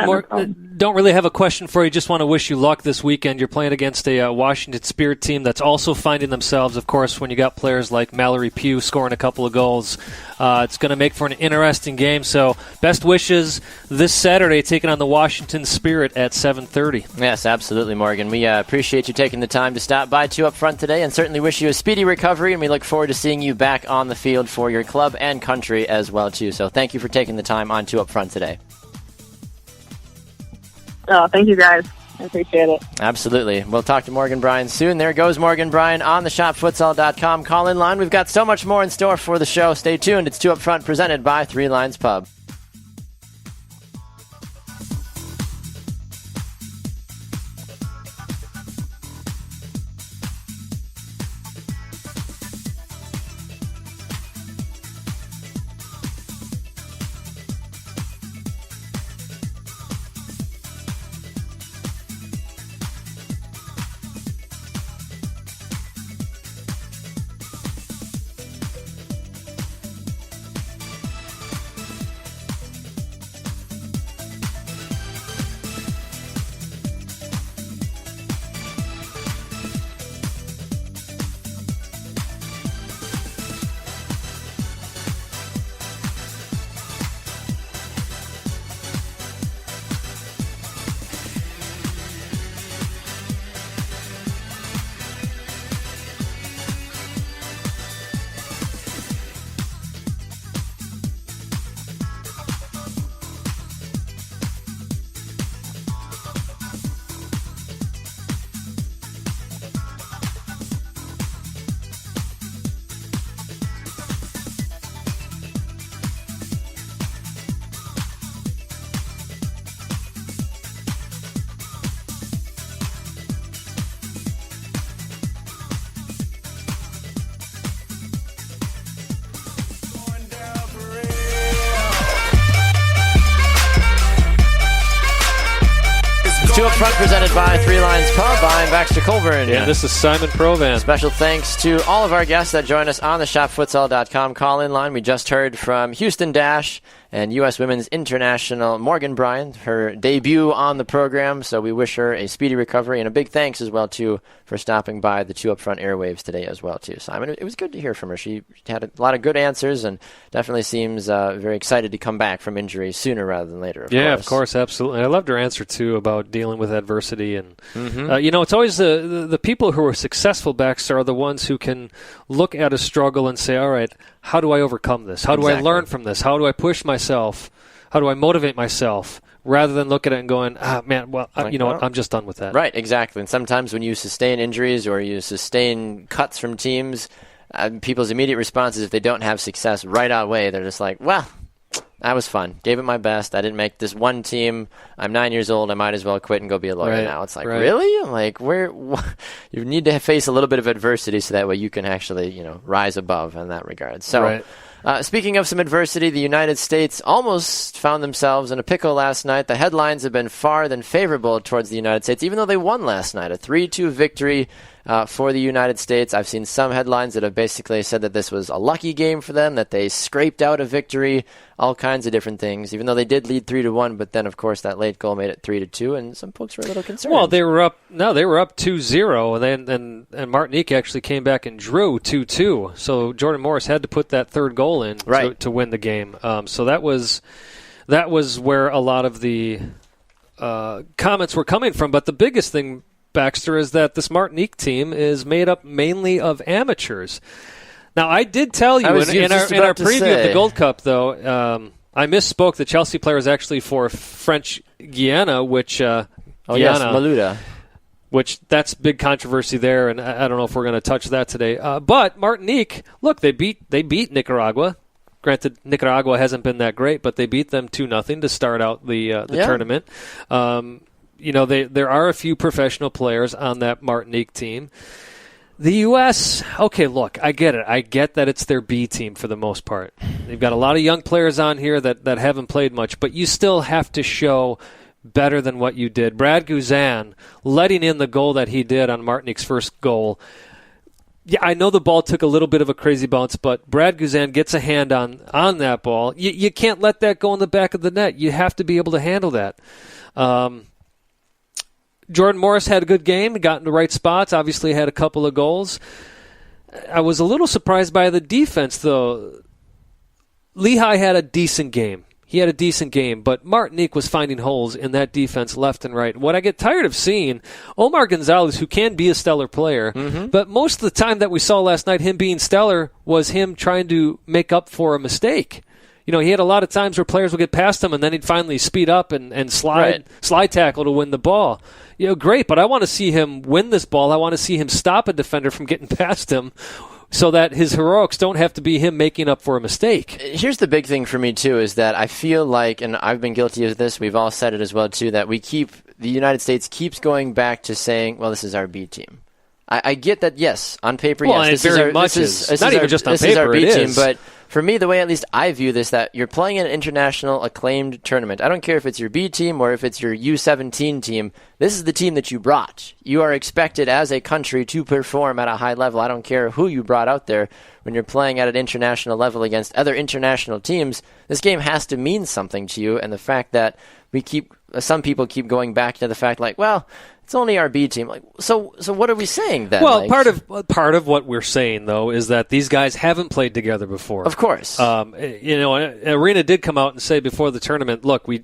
C: don't really have a question for you. Just want to wish you luck this weekend. You're playing against a Washington Spirit team that's also finding themselves, of course, when you got players like Mallory Pugh scoring a couple of goals. It's going to make for an interesting game. So best wishes this Saturday, taking on the Washington Spirit at 7:30.
B: Yes, absolutely, Morgan. We appreciate you taking the time to stop by 2 Up Front today, and certainly wish you a speedy recovery, and we look forward to seeing you back on the field for your club and country as well, too. So thank you for taking the time on 2 Up Front today.
D: Oh, thank you, guys. I appreciate it.
B: Absolutely. We'll talk to Morgan Bryan soon. There goes Morgan Bryan on the shopfutsal.com call-in line. We've got so much more in store for the show. Stay tuned. It's 2 Up Front, presented by 3 Lines Pub. Two Up Front, presented by 3 Lines Pub. I'm Baxter Colburn.
C: And this is Simon Provan.
B: Special thanks to all of our guests that join us on the shopfutsal.com call-in line. We just heard from Houston Dash, and U.S. Women's International Morgan Bryant, her debut on the program. So we wish her a speedy recovery, and a big thanks as well, too, for stopping by the 2 Up Front airwaves today as well, too. Simon, it was good to hear from her. She had a lot of good answers and definitely seems very excited to come back from injury sooner rather than later,
C: of course, absolutely. I loved her answer, too, about dealing with adversity. And, it's always the people who are successful, Baxter, are the ones who can look at a struggle and say, all right, how do I overcome this? How do I learn from this? How do I push myself? How do I motivate myself? Rather than look at it and going, what, I'm just done with that.
B: Right, exactly. And sometimes when you sustain injuries or you sustain cuts from teams, people's immediate response is if they don't have success right away, they're just like, well, that was fun. Gave it my best. I didn't make this one team. I'm 9 years old. I might as well quit and go be a lawyer now. It's like, really? I'm like, you need to face a little bit of adversity so that way you can actually, rise above in that regard. So, speaking of some adversity, the United States almost found themselves in a pickle last night. The headlines have been far than favorable towards the United States, even though they won last night. A 3-2 victory for the United States. I've seen some headlines that have basically said that this was a lucky game for them, that they scraped out a victory, all kinds of different things, even though they did lead 3-1, but then, of course, that late goal made it 3-2, and some folks were a little concerned.
C: Well, they were up 2-0, and Martinique actually came back and drew 2-2, so Jordan Morris had to put that third goal in to win the game. So that was where a lot of the comments were coming from, but the biggest thing, Baxter, is that this Martinique team is made up mainly of amateurs. Now, I did tell you in our preview of the Gold Cup, though, I misspoke. The Chelsea player is actually for French Guiana, which
B: Malouda.
C: Which that's big controversy there, and I don't know if we're going to touch that today. But Martinique, look, they beat Nicaragua. Granted, Nicaragua hasn't been that great, but they beat them 2-0 to start out the tournament. There are a few professional players on that Martinique team. The U.S., okay, look, I get it. I get that it's their B team for the most part. They've got a lot of young players on here that haven't played much, but you still have to show better than what you did. Brad Guzan, letting in the goal that he did on Martinique's first goal. Yeah, I know the ball took a little bit of a crazy bounce, but Brad Guzan gets a hand on that ball. You can't let that go in the back of the net. You have to be able to handle that. Jordan Morris had a good game. He got in the right spots. Obviously had a couple of goals. I was a little surprised by the defense, though. Lehigh had a decent game. He had a decent game, but Martinique was finding holes in that defense left and right. What I get tired of seeing, Omar Gonzalez, who can be a stellar player, but most of the time that we saw last night, him being stellar, was him trying to make up for a mistake. He had a lot of times where players would get past him, and then he'd finally speed up and slide tackle to win the ball. Great, but I want to see him win this ball. I want to see him stop a defender from getting past him so that his heroics don't have to be him making up for a mistake.
B: Here's the big thing for me, too, is that I feel like, and I've been guilty of this, we've all said it as well, too, that the United States keeps going back to saying, well, this is our B team. I get that, yes, on paper, yes.
C: This is not even just on paper,
B: this is our B team,
C: is.
B: But for me, the way at least I view this, that you're playing an international acclaimed tournament. I don't care if it's your B team or if it's your U17 team. This is the team that you brought. You are expected as a country to perform at a high level. I don't care who you brought out there. When you're playing at an international level against other international teams, this game has to mean something to you. And the fact that some people keep going back to the fact like, well, it's only our B team. Like, so what are we saying then?
C: Well, part of what we're saying though is that these guys haven't played together before.
B: Of course,
C: Arena did come out and say before the tournament, look, we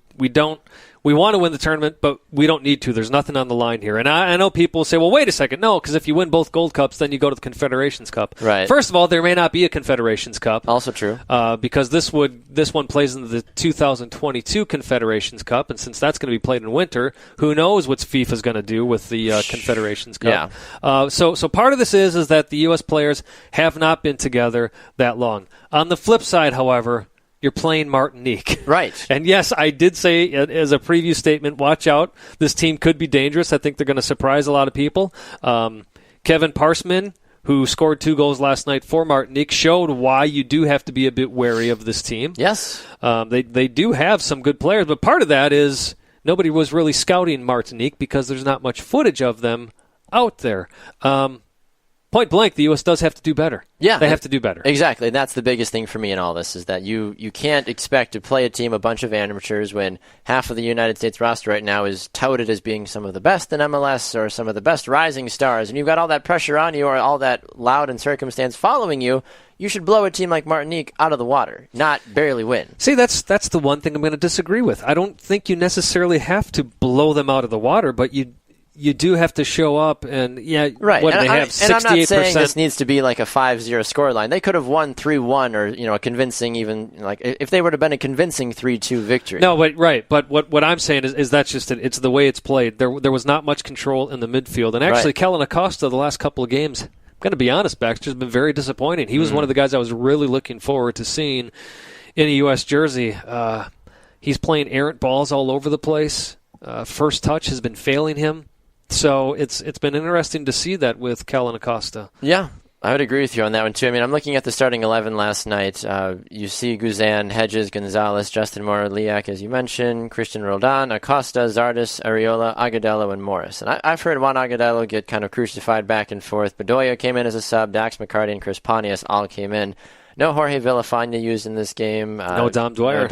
C: want to win the tournament, but we don't need to. There's nothing on the line here. And I know people say, well, wait a second. No, because if you win both Gold Cups, then you go to the Confederations Cup.
B: Right.
C: First of all, there may not be a Confederations Cup.
B: Also true.
C: Because this one plays in the 2022 Confederations Cup, and since that's going to be played in winter, who knows what FIFA's going to do with the Confederations Cup.
B: Yeah.
C: So part of this is that the U.S. players have not been together that long. On the flip side, however, you're playing Martinique.
B: Right.
C: And yes, I did say as a preview statement, watch out. This team could be dangerous. I think they're going to surprise a lot of people. Kevin Parsman, who scored 2 goals last night for Martinique, showed why you do have to be a bit wary of this team.
B: Yes.
C: They do have some good players, but part of that is nobody was really scouting Martinique because there's not much footage of them out there. point blank, the U.S. does have to do better.
B: Yeah.
C: They have to do better.
B: Exactly. And that's the biggest thing for me in all this is that you can't expect to play a team, a bunch of amateurs, when half of the United States roster right now is touted as being some of the best in MLS or some of the best rising stars. And you've got all that pressure on you or all that loud and circumstance following you. You should blow a team like Martinique out of the water, not barely win.
C: See, that's the one thing I'm going to disagree with. I don't think you necessarily have to blow them out of the water, but you do have to show up, and
B: right.
C: What do they have? 68%.
B: And I'm not saying this needs to be like a 5-0 scoreline. They could have won 3-1, or a convincing, even like if they would have been a convincing 3-2 victory.
C: No, but right. But what I'm saying is that's just it's the way it's played. There was not much control in the midfield, and actually, Kellen Acosta the last couple of games. I'm going to be honest, Baxter's been very disappointing. He was one of the guys I was really looking forward to seeing in a U.S. jersey. He's playing errant balls all over the place. First touch has been failing him. So it's been interesting to see that with Kellen Acosta.
B: Yeah, I would agree with you on that one, too. I mean, I'm looking at the starting 11 last night. You see Guzan, Hedges, Gonzalez, Justin Moore, Liak, as you mentioned, Christian Roldan, Acosta, Zardes, Areola, Agudelo, and Morris. And I've heard Juan Agudelo get kind of crucified back and forth. Bedoya came in as a sub. Dax McCarty and Chris Pontius all came in. No Jorge Villafana used in this game.
C: No Dom Dwyer.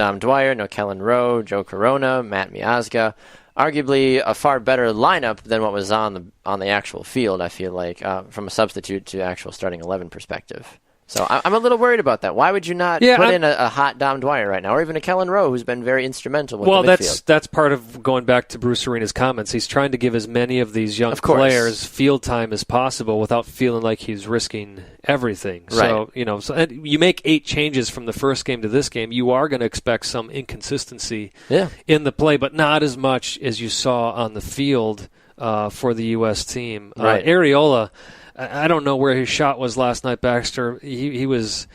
B: No Kellen Rowe, Joe Corona, Matt Miazga. Arguably a far better lineup than what was on the actual field, I feel like, from a substitute to actual starting 11 perspective. So I'm a little worried about that. Why would you not put in a hot Dom Dwyer right now, or even a Kellen Rowe, who's been very instrumental with the midfield?
C: That's part of going back to Bruce Arena's comments. He's trying to give as many of these young players field time as possible without feeling like he's risking everything.
B: Right.
C: So, and you make 8 changes from the first game to this game, you are going to expect some inconsistency in the play, but not as much as you saw on the field for the U.S. team.
B: Right.
C: Areola, I don't know where his shot was last night, Baxter. He was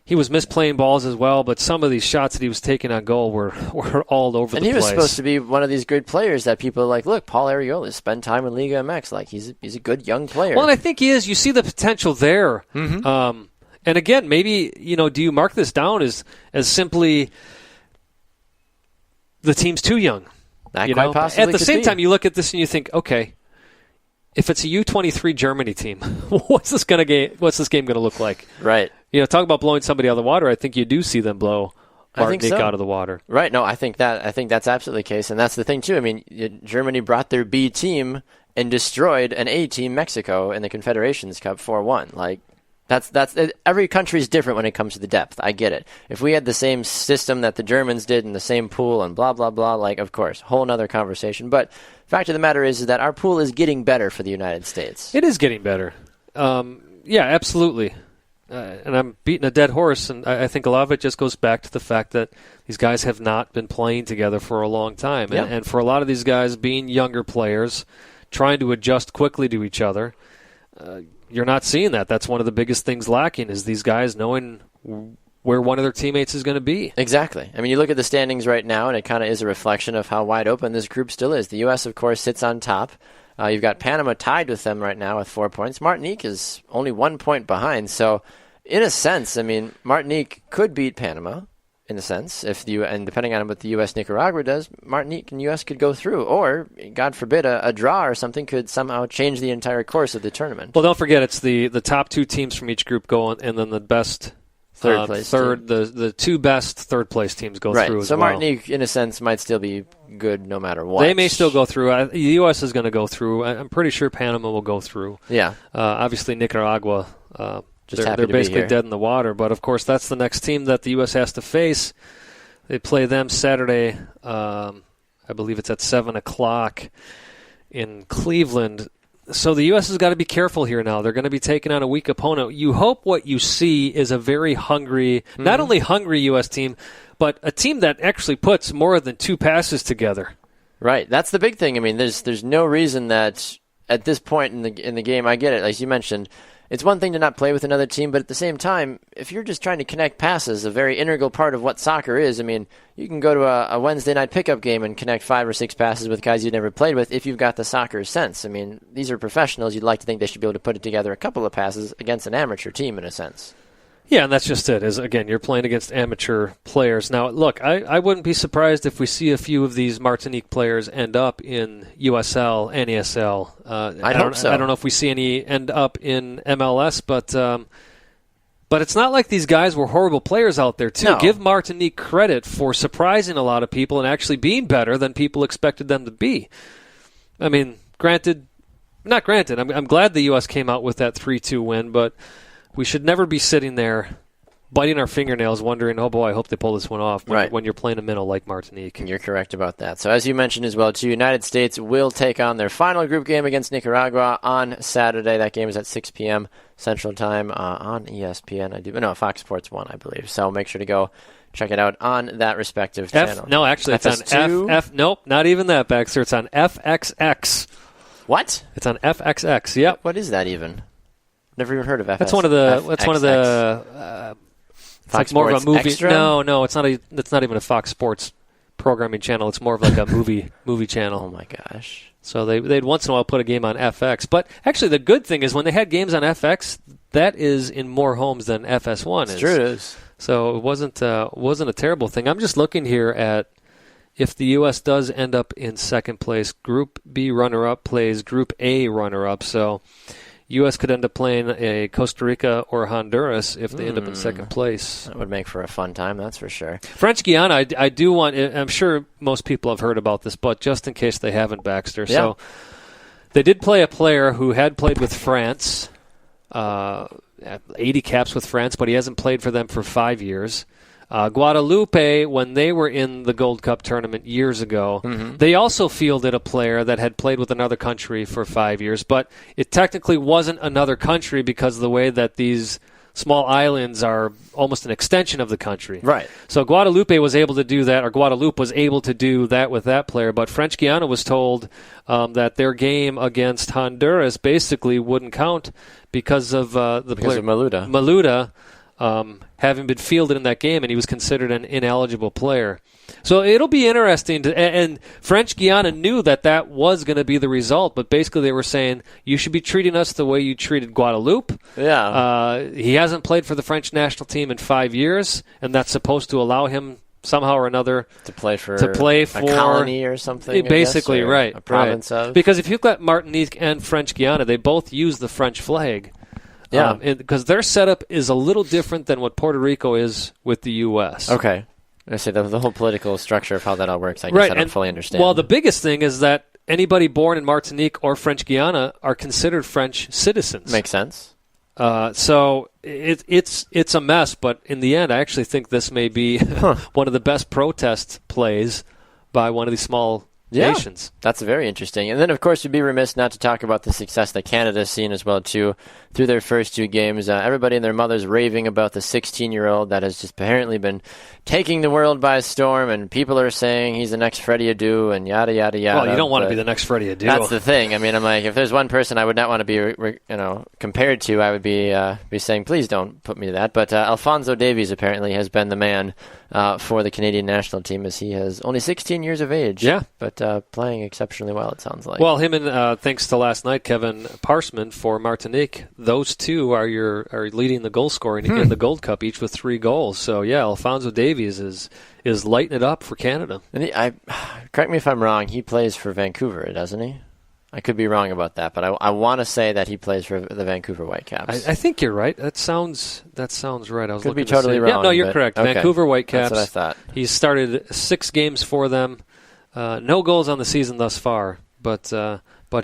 C: misplaying balls as well, but some of these shots that he was taking on goal were all over the place.
B: And he was supposed to be one of these good players that people are like, look, Paul Areola spent time in Liga MX. Like, he's a good young player.
C: Well, and I think he is. You see the potential there.
B: Mm-hmm.
C: And again, maybe, do you mark this down as simply the team's too young?
B: That quite possibly
C: at the same time, you look at this and you think, okay, if it's a U23 Germany team, what's this game going to look like?
B: Right.
C: Talk about blowing somebody out of the water. I think you do see them blow Martinique out of the water.
B: Right. No, I think that's absolutely the case, and that's the thing too. I mean, Germany brought their B team and destroyed an A team, Mexico, in the Confederations Cup 4-1. Like, that's every country is different when it comes to the depth. I get it. If we had the same system that the Germans did in the same pool and blah blah blah, like, of course, whole nother conversation. But fact of the matter is that our pool is getting better for the United States.
C: It is getting better. Yeah, absolutely. And I'm beating a dead horse, and I think a lot of it just goes back to the fact that these guys have not been playing together for a long time.
B: Yeah.
C: And for a lot of these guys being younger players, trying to adjust quickly to each other, you're not seeing that. That's one of the biggest things lacking, is these guys knowing where one of their teammates is going to be.
B: Exactly. I mean, you look at the standings right now, and it kind of is a reflection of how wide open this group still is. The U.S., of course, sits on top. You've got Panama tied with them right now with 4 points. Martinique is only 1 point behind. So, in a sense, I mean, Martinique could beat Panama, in a sense, and depending on what the U.S. Nicaragua does, Martinique and U.S. could go through. Or, God forbid, a draw or something could somehow change the entire course of the tournament.
C: Well, don't forget, it's the top 2 teams from each group going, and then the best
B: third place.
C: The 2 best third place teams go through as
B: well. So
C: well.
B: Martinique, in a sense, might still be good no matter what.
C: They may still go through. The U.S. is going to go through. I'm pretty sure Panama will go through.
B: Yeah.
C: Obviously, Nicaragua, they're basically dead in the water. But, of course, that's the next team that the U.S. has to face. They play them Saturday. I believe it's at 7 o'clock in Cleveland. So the U.S. has got to be careful here now. They're going to be taking on a weak opponent. You hope what you see is a very hungry, not only hungry U.S. team, but a team that actually puts more than 2 passes together.
B: Right. That's the big thing. I mean, there's no reason that at this point in the game, I get it. Like you mentioned, it's one thing to not play with another team, but at the same time, if you're just trying to connect passes, a very integral part of what soccer is, I mean, you can go to a Wednesday night pickup game and connect 5 or 6 passes with guys you've never played with if you've got the soccer sense. I mean, these are professionals. You'd like to think they should be able to put it together a couple of passes against an amateur team in a sense.
C: Yeah, and that's just it. Is again, you're playing against amateur players. Now, look, I wouldn't be surprised if we see a few of these Martinique players end up in USL, NASL.
B: I hope so.
C: I don't know if we see any end up in MLS, but it's not like these guys were horrible players out there, too.
B: No.
C: Give Martinique credit for surprising a lot of people and actually being better than people expected them to be. I mean, not granted. I'm glad the U.S. came out with that 3-2 win, but we should never be sitting there biting our fingernails wondering, oh, boy, I hope they pull this one off when you're playing a minnow like Martinique.
B: You're correct about that. So as you mentioned as well, too, United States will take on their final group game against Nicaragua on Saturday. That game is at 6 p.m. Central Time on ESPN. Fox Sports 1, I believe. So make sure to go check it out on that respective channel.
C: No, actually, it's
B: FS2?
C: on Nope, not even that, Baxter. It's on FXX.
B: What?
C: It's on FXX, yep.
B: What is that even? Never even heard of FS.
C: That's one of the. It's like more of a movie.
B: Extra?
C: No, it's not. It's not even a Fox Sports programming channel. It's more of like a movie channel.
B: Oh my gosh!
C: So they'd once in a while put a game on FX. But actually, the good thing is when they had games on FX, that is in more homes than FS1 is.
B: It's true, it is.
C: So it wasn't a terrible thing. I'm just looking here at if the U.S. does end up in second place. Group B runner-up plays Group A runner-up. So U.S. could end up playing a Costa Rica or Honduras if they end up in second place.
B: That would make for a fun time, that's for sure.
C: French Guiana, I do want. I'm sure most people have heard about this, but just in case they haven't, Baxter.
B: Yeah.
C: So they did play a player who had played with France, 80 caps with France, but he hasn't played for them for 5 years. Guadalupe, when they were in the Gold Cup tournament years ago, they also fielded a player that had played with another country for 5 years, but it technically wasn't another country because of the way that these small islands are almost an extension of the country.
B: Right.
C: So Guadalupe was able to do that, or Guadeloupe was able to do that with that player, but French Guiana was told that their game against Honduras basically wouldn't count because of player
B: Maluda.
C: Having been fielded in that game, and he was considered an ineligible player. So it'll be interesting. And French Guiana knew that was going to be the result, but basically they were saying, you should be treating us the way you treated Guadeloupe.
B: Yeah.
C: He hasn't played for the French national team in 5 years, and that's supposed to allow him somehow or another
B: to play for
C: a
B: colony or something.
C: Basically, right.
B: A province of.
C: Because if you've got Martinique and French Guiana, they both use the French flag.
B: Yeah,
C: because their setup is a little different than what Puerto Rico is with the U.S.
B: Okay. I say the whole political structure of how that all works, I guess I don't fully understand.
C: Well, the biggest thing is that anybody born in Martinique or French Guiana are considered French citizens.
B: Makes sense.
C: So it's a mess, but in the end, I actually think this may be one of the best protest plays by one of these small nations.
B: That's very interesting. And then, of course, we'd be remiss not to talk about the success that Canada's seen as well, too, through their first two games. Everybody and their mothers raving about the 16-year-old that has just apparently been taking the world by storm, and people are saying he's the next Freddie Adu and yada, yada, yada.
C: Well, you don't want to be the next Freddie Adu.
B: That's the thing. I mean, I'm like, if there's one person I would not want to be compared to, I would be saying, please don't put me to that. But Alphonso Davies apparently has been the man for the Canadian national team, as he has only 16 years of age.
C: Yeah.
B: But playing exceptionally well, it sounds like.
C: Well, him and thanks to last night, Kevin Parsman for Martinique, those two are leading the goal scoring in the Gold Cup, each with 3 goals. So yeah, Alphonso Davies is lighting it up for Canada.
B: And correct me if I'm wrong. He plays for Vancouver, doesn't he? I could be wrong about that, but I want to say that he plays for the Vancouver Whitecaps.
C: I think you're right. That sounds right. I was
B: could be totally wrong.
C: Yeah, no, you're correct.
B: Okay.
C: Vancouver Whitecaps.
B: That's what I thought.
C: He's started 6 games for them. No goals on the season thus far, but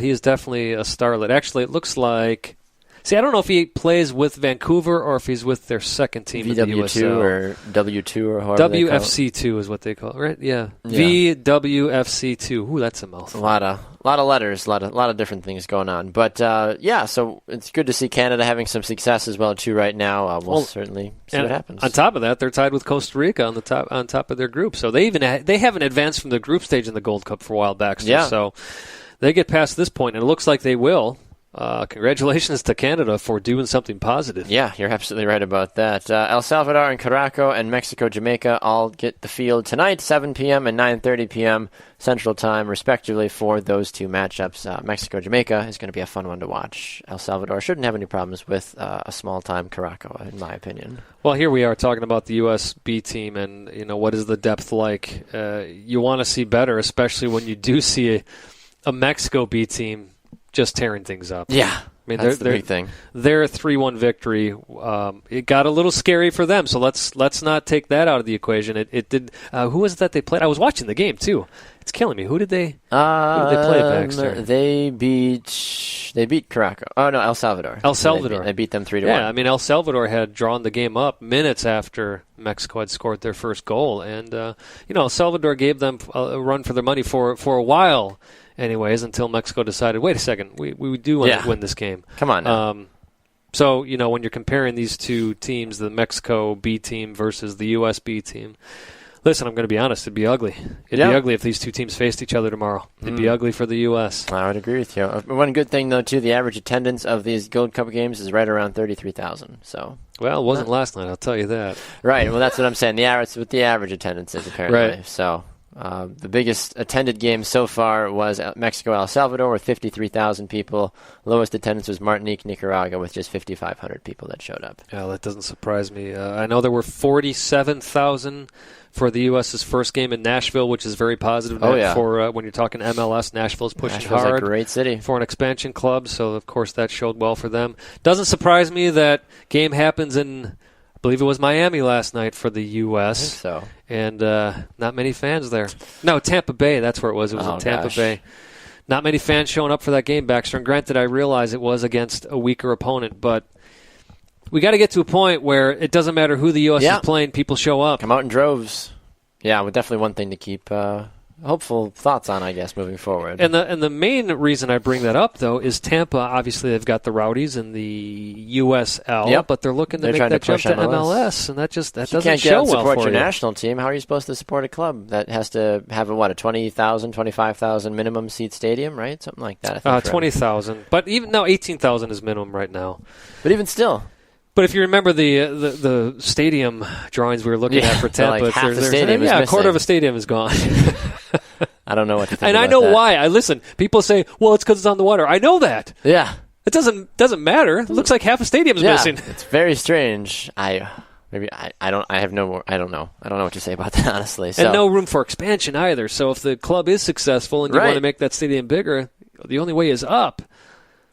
C: he is definitely a starlet. Actually, it looks like. See, I don't know if he plays with Vancouver or if he's with their second team in the USL.
B: or W2 or however they call it.
C: WFC2 is what they call it, right? Yeah. VWFC2. Ooh, that's a mouthful.
B: A lot of letters, a lot of different things going on. But, so it's good to see Canada having some success as well, too, right now. We'll certainly see what happens.
C: On top of that, they're tied with Costa Rica on top of their group. So they haven't advanced from the group stage in the Gold Cup for a while back. So they get past this point, and it looks like they will. congratulations to Canada for doing something positive.
B: Yeah, you're absolutely right about that. El Salvador and Caraco and Mexico, Jamaica all get the field tonight, 7 p.m. and 9:30 p.m. Central Time, respectively, for those two matchups. Mexico, Jamaica is going to be a fun one to watch. El Salvador shouldn't have any problems with a small-time Caraco, in my opinion.
C: Well, here we are talking about the U.S. B team, and what is the depth like? You want to see better, especially when you do see a Mexico B team just tearing things up.
B: Yeah, that's the big thing.
C: Their 3-1 victory, it got a little scary for them, so let's not take that out of the equation. It did. Who was it that they played? I was watching the game, too. It's killing me. Who did they play, Baxter?
B: They beat Caraco. Oh, no, El Salvador.
C: El Salvador.
B: They beat them 3-1.
C: Yeah, I mean, El Salvador had drawn the game up minutes after Mexico had scored their first goal. And, El Salvador gave them a run for their money for a while, anyways, until Mexico decided, wait a second, we do want to win this game.
B: Come on now.
C: So, when you're comparing these two teams, the Mexico B team versus the U.S. B team, listen, I'm going to be honest, it'd be ugly. It'd be ugly if these two teams faced each other tomorrow. It'd be ugly for the U.S.
B: I would agree with you. One good thing, though, too, the average attendance of these Gold Cup games is right around 33,000. So,
C: well, it wasn't last night, I'll tell you that.
B: Right, well, that's what I'm saying. What the average attendance is, apparently.
C: Right.
B: So, the biggest attended game so far was Mexico-El Salvador with 53,000 people. Lowest attendance was Martinique-Nicaragua with just 5,500 people that showed up.
C: Yeah, that doesn't surprise me. I know there were 47,000 for the U.S.'s first game in Nashville, which is very positive. For when you're talking MLS, Nashville's pushing hard.
B: A great city
C: for an expansion club, so of course that showed well for them. Doesn't surprise me that game happens in, I believe it was Miami last night for the U.S.
B: So.
C: And not many fans there. No, Tampa Bay, that's where it was. It was in Tampa Bay. Not many fans showing up for that game, Baxter. And granted, I realize it was against a weaker opponent, but we got to get to a point where it doesn't matter who the U.S. is playing, people show up.
B: Come out in droves. Yeah, definitely one thing to keep hopeful thoughts on, I guess, moving forward.
C: And the main reason I bring that up, though, is Tampa. Obviously, they've got the Rowdies in the USL, but they're looking to make that jump to MLS, and that doesn't show well for you. You can't get out and
B: support your national team. How are you supposed to support a club that has to have a 20,000, 25,000 minimum seat stadium, right? Something like that. I think
C: 20,000, but even now 18,000 is minimum right now.
B: But even still.
C: But if you remember the stadium drawings we were looking at for Tampa,
B: like half the stadium is missing.
C: A quarter of a stadium is gone.
B: I don't know what to think
C: and
B: about
C: I know
B: that.
C: why. Listen, people say, well, it's because it's on the water. I know that.
B: Yeah.
C: It doesn't matter. It looks like half a stadium's missing.
B: It's very strange. I don't know. I don't know what to say about that, honestly. So.
C: And no room for expansion either. So if the club is successful and you want to make that stadium bigger, the only way is up.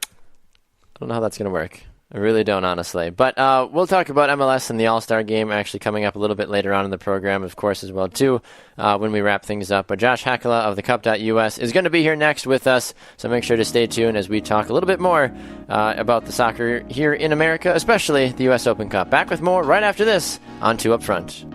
B: I don't know how that's going to work. I really don't, honestly. But we'll talk about MLS and the All-Star Game actually coming up a little bit later on in the program, of course, as well, too, when we wrap things up. But Josh Hakala of the Cup.us is going to be here next with us, so make sure to stay tuned as we talk a little bit more about the soccer here in America, especially the U.S. Open Cup. Back with more right after this on 2 Up Front.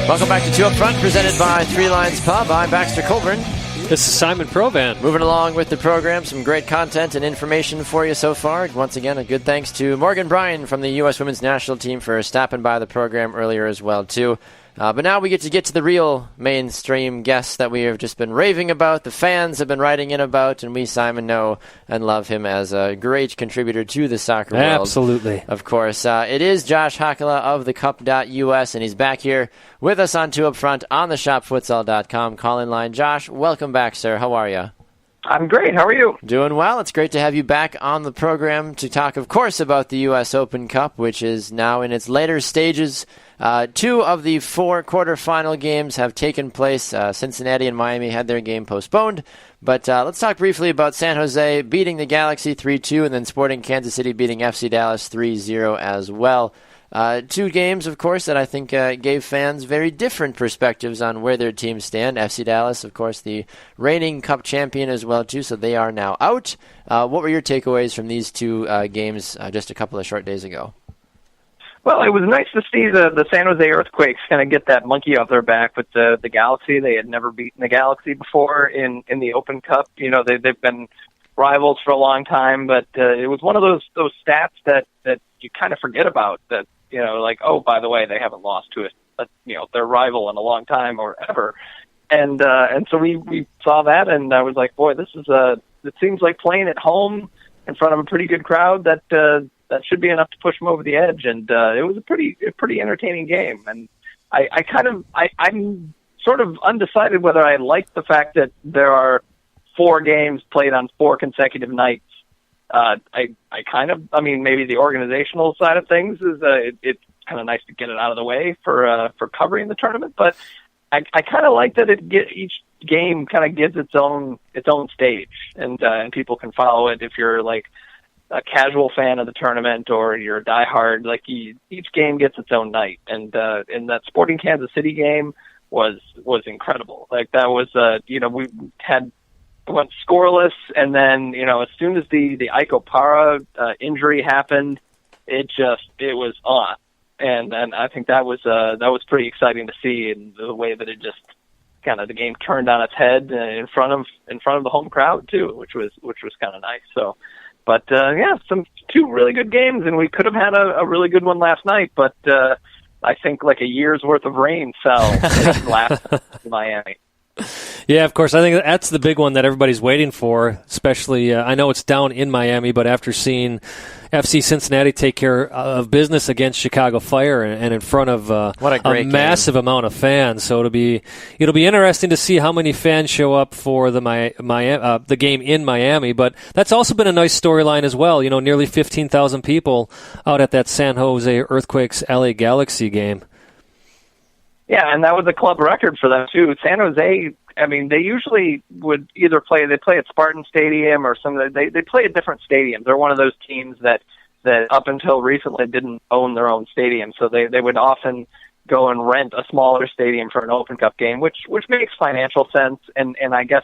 B: Welcome back to 2 Up Front, presented by Three Lions Pub. I'm Baxter Colburn.
C: This is Simon Provan.
B: Moving along with the program, some great content and information for you so far. Once again, a good thanks to Morgan Bryan from the U.S. Women's National Team for stopping by the program earlier as well, too. But now we get to the real mainstream guests that we have just been raving about, the fans have been writing in about, and we, Simon, know and love him as a great contributor to the soccer world.
C: Absolutely.
B: Of course. It is Josh Hakala of the Cup.us, and he's back here with us on 2 Up Front on the shopfutsal.com call-in line. Josh, welcome back, sir. How are you?
E: I'm great. How are you?
B: Doing well. It's great to have you back on the program to talk, of course, about the U.S. Open Cup, which is now in its later stages 2 of the 4 quarterfinal games have taken place. Cincinnati and Miami had their game postponed. But let's talk briefly about San Jose beating the Galaxy 3-2 and then Sporting Kansas City beating FC Dallas 3-0 as well. 2 games, of course, that I think gave fans very different perspectives on where their teams stand. FC Dallas, of course, the reigning Cup champion as well, too, so they are now out. What were your takeaways from these 2 games just a couple of short days ago?
E: Well, it was nice to see the San Jose Earthquakes kind of get that monkey off their back with the Galaxy. They had never beaten the Galaxy before in the Open Cup. You know, they've been rivals for a long time, but it was one of those stats that you kind of forget about, that, you know, like, oh, by the way, they haven't lost to their rival in a long time or ever. And so we saw that, and I was like, boy, this is it seems like playing at home in front of a pretty good crowd that should be enough to push them over the edge. And it was a pretty entertaining game. And I'm sort of undecided whether I like the fact that there are 4 games played on 4 consecutive nights. Maybe the organizational side of things is it's kind of nice to get it out of the way for covering the tournament, but I kind of like that each game kind of gives its own stage, and people can follow it if you're like a casual fan of the tournament or you're a diehard. Like each game gets its own night, and in that Sporting Kansas City game was incredible. Like that was we went scoreless, and then as soon as the Iko Para injury happened, it was on, and I think that was pretty exciting to see, in the way that it just kind of the game turned on its head in front of the home crowd too, which was kind of nice. So, but some 2 really good games, and we could have had a really good one last night, but I think like a year's worth of rain fell last in Miami.
C: Yeah, of course. I think that's the big one that everybody's waiting for, especially, I know it's down in Miami, but after seeing FC Cincinnati take care of business against Chicago Fire and in front of a massive amount of fans. So it'll be interesting to see how many fans show up for the game in Miami. But that's also been a nice storyline as well. Nearly 15,000 people out at that San Jose Earthquakes LA Galaxy game.
E: Yeah, and that was a club record for them too. San Jose, they usually would either play at Spartan Stadium or they play at different stadiums. They're one of those teams that up until recently didn't own their own stadium, so they would often go and rent a smaller stadium for an Open Cup game, which makes financial sense. And I guess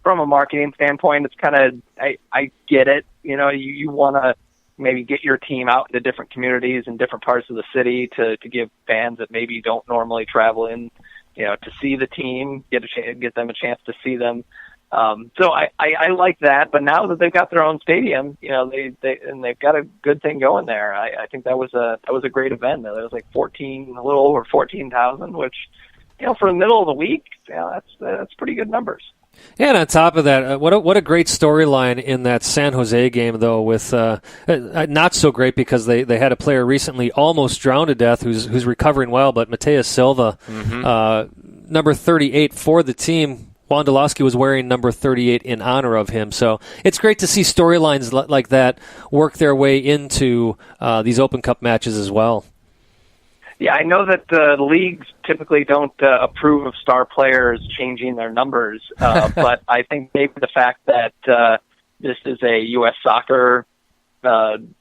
E: from a marketing standpoint, it's kind of I get it. You want to maybe get your team out into different communities in different parts of the city to give fans that maybe don't normally travel in, to see the team, get them a chance to see them. So I like that, but now that they've got their own stadium, they've got a good thing going there. I think that was a great event. There was like a little over 14,000, which, for the middle of the week, that's pretty good numbers.
C: Yeah, and on top of that, what a great storyline in that San Jose game, though, with not so great because they had a player recently almost drowned to death who's recovering well, but Mateus Silva, number 38 for the team. Wondolowski was wearing number 38 in honor of him. So it's great to see storylines like that work their way into these Open Cup matches as well.
E: Yeah, I know that the leagues typically don't approve of star players changing their numbers, but I think maybe the fact that this is a U.S. soccer event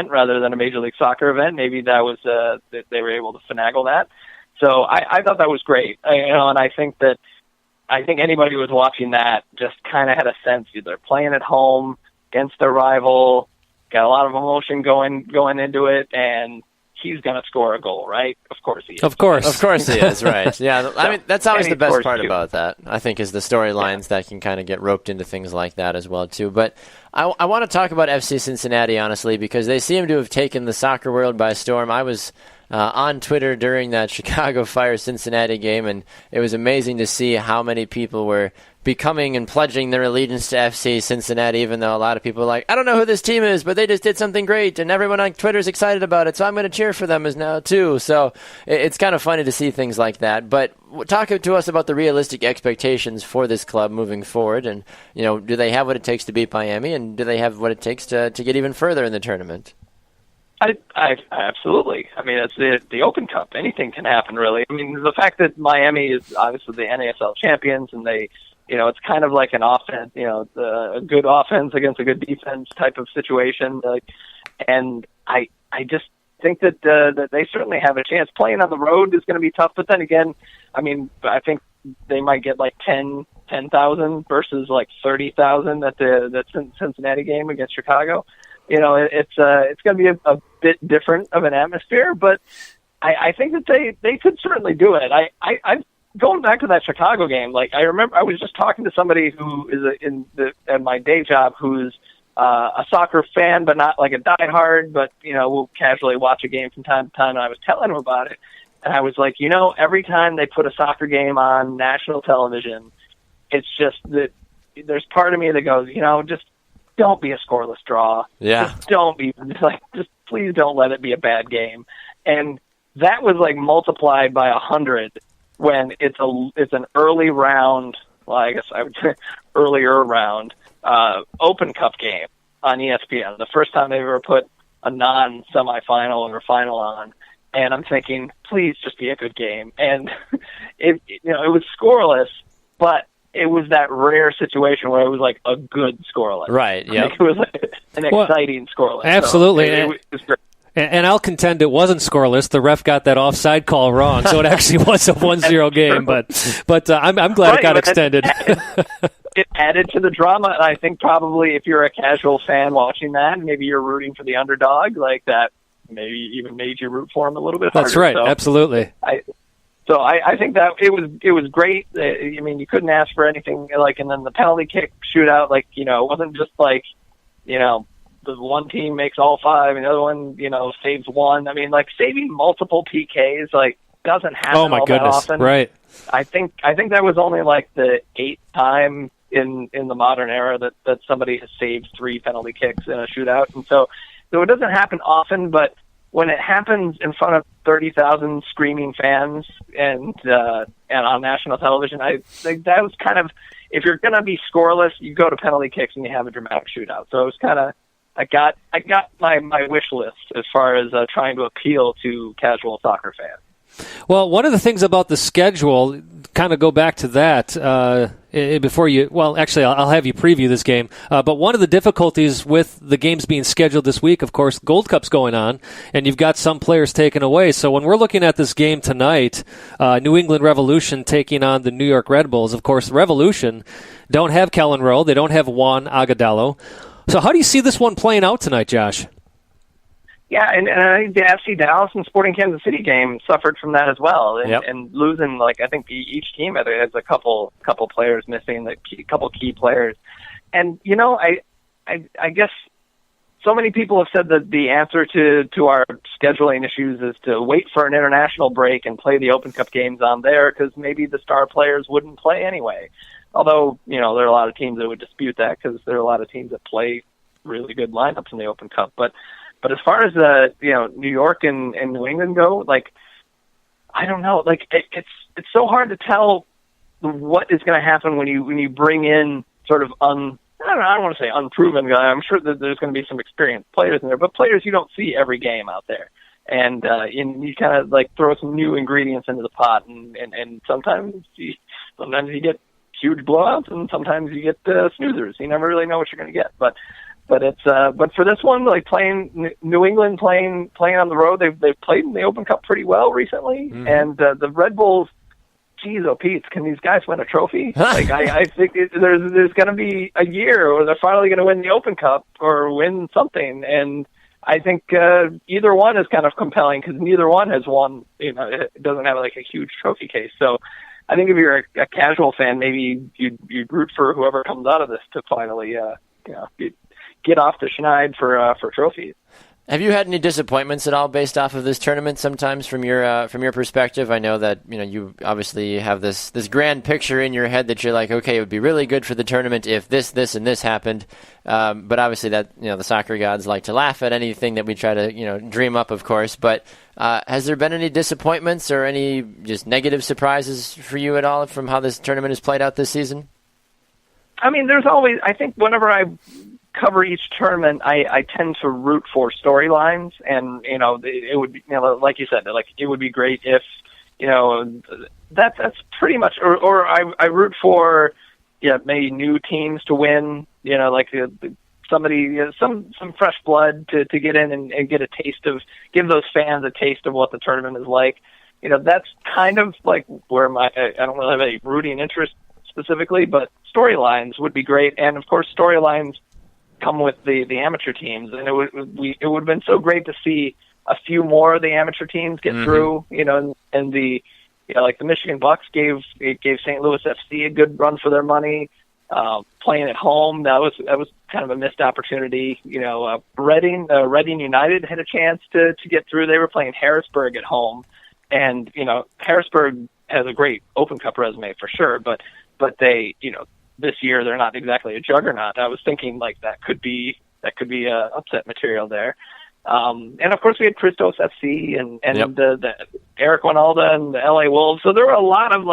E: rather than a Major League Soccer event, maybe that was that they were able to finagle that. So I thought that was great, and I think anybody who was watching that just kind of had a sense they're playing at home against their rival, got a lot of emotion going into it, and he's going to score a goal, right? Of course he is.
B: Of course he is, right. Yeah, that's always the best part about that, I think, is the storylines that can kind of get roped into things like that as well, too. But I want to talk about FC Cincinnati, honestly, because they seem to have taken the soccer world by storm. I was on Twitter during that Chicago Fire Cincinnati game, and it was amazing to see how many people were becoming and pledging their allegiance to FC Cincinnati, even though a lot of people are like, I don't know who this team is, but they just did something great, and everyone on Twitter is excited about it, so I'm going to cheer for them as now too. So it's kind of funny to see things like that. But talk to us about the realistic expectations for this club moving forward, and do they have what it takes to beat Miami, and do they have what it takes to get even further in the tournament?
E: I absolutely. I mean, it's the Open Cup. Anything can happen, really. I mean, the fact that Miami is obviously the NASL champions, and they, it's kind of like an offense, a good offense against a good defense type of situation. And I just think that they certainly have a chance. Playing on the road is going to be tough, but then again, I mean, I think they might get like 10,000 versus like 30,000 at the Cincinnati game against Chicago. It's going to be a bit different of an atmosphere, but I think that they could certainly do it. I going back to that Chicago game, like I remember I was just talking to somebody who is at my day job who's a soccer fan, but not like a diehard, but will casually watch a game from time to time. And I was telling him about it, and I was like, every time they put a soccer game on national television, it's just that there's part of me that goes, just don't be a scoreless draw.
B: Yeah.
E: Just please don't let it be a bad game. And that was like multiplied by 100 when it's an early round. Well, I guess I would say earlier round Open Cup game on ESPN. The first time they ever put a non-semifinal or final on, and I'm thinking, please just be a good game. And it was scoreless, but it was that rare situation where it was like a good scoreless.
B: Right. Yeah.
E: It was like an exciting scoreless.
C: Absolutely.
E: So it was great.
C: And I'll contend it wasn't scoreless. The ref got that offside call wrong, so it actually was a 1-0 game. But I'm glad it got extended.
E: It added to the drama, and I think probably if you're a casual fan watching that, maybe you're rooting for the underdog, like that maybe even made you root for him a little bit harder.
C: That's right,
E: so
C: absolutely.
E: I think that it was great. I mean, you couldn't ask for anything like, and then the penalty kick shootout, like, it wasn't just like, the one team makes all five and the other one, saves one. I mean, like saving multiple PKs, like doesn't happen that often.
C: Right.
E: I think that was only like the 8th time in the modern era that somebody has saved 3 penalty kicks in a shootout. And so it doesn't happen often, but when it happens in front of 30,000 screaming fans and on national television, I think that was kind of, if you're going to be scoreless, you go to penalty kicks and you have a dramatic shootout. So it was kind of, I got my wish list as far as trying to appeal to casual soccer fans.
C: Well, one of the things about the schedule, kind of go back to that before you, well, actually, I'll have you preview this game. But one of the difficulties with the games being scheduled this week, of course, Gold Cup's going on, and you've got some players taken away. So when we're looking at this game tonight, New England Revolution taking on the New York Red Bulls, of course, Revolution don't have Kellen Rowe. They don't have Juan Agudelo. So how do you see this one playing out tonight, Josh?
E: Yeah, and I think the FC Dallas and Sporting Kansas City game suffered from that as well, and losing, like, I think each team has a couple players missing, a couple key players. And, I guess so many people have said that the answer to our scheduling issues is to wait for an international break and play the Open Cup games on there, because maybe the star players wouldn't play anyway. Although, there are a lot of teams that would dispute that, because there are a lot of teams that play really good lineups in the Open Cup. But as far as New York and New England go, like, I don't know, like it's so hard to tell what is going to happen when you bring in sort of I don't want to say unproven guy. I'm sure that there's going to be some experienced players in there, but players you don't see every game out there. And you kind of like throw some new ingredients into the pot, and sometimes you get huge blowouts, and sometimes you get snoozers. You never really know what you're going to get. But for this one, like New England playing on the road, they've played in the Open Cup pretty well recently, and the Red Bulls, geez, oh Pete, can these guys win a trophy? Like I think there's going to be a year where they're finally going to win the Open Cup or win something, and I think either one is kind of compelling, because neither one has won. It doesn't have like a huge trophy case, so. I think if you're a casual fan, maybe you'd root for whoever comes out of this to finally, get off the schneid for trophies.
B: Have you had any disappointments at all based off of this tournament? Sometimes from your perspective, I know that you obviously have this grand picture in your head that you're like, okay, it would be really good for the tournament if this, and this happened. But obviously that the soccer gods like to laugh at anything that we try to dream up, of course. But has there been any disappointments or any just negative surprises for you at all from how this tournament has played out this season?
E: I mean, there's always, I think whenever I cover each tournament, I tend to root for storylines, and it would be, like you said, like it would be great if that's pretty much, or I root for maybe new teams to win, like somebody, some fresh blood to get in and get a taste of, give those fans a taste of what the tournament is like. That's kind of like where I don't really have any rooting interest specifically, but storylines would be great. And of course, storylines come with the amateur teams, and it would have been so great to see a few more of the amateur teams get through, and the, like the Michigan Bucks gave St. Louis FC a good run for their money, playing at home. That was kind of a missed opportunity. Reading United had a chance to get through. They were playing Harrisburg at home. And, Harrisburg has a great Open Cup resume for sure, but they, this year they're not exactly a juggernaut. I was thinking like that could be upset material there. And of course we had Christos FC and the Eric Winalda and the LA Wolves. So there were a lot of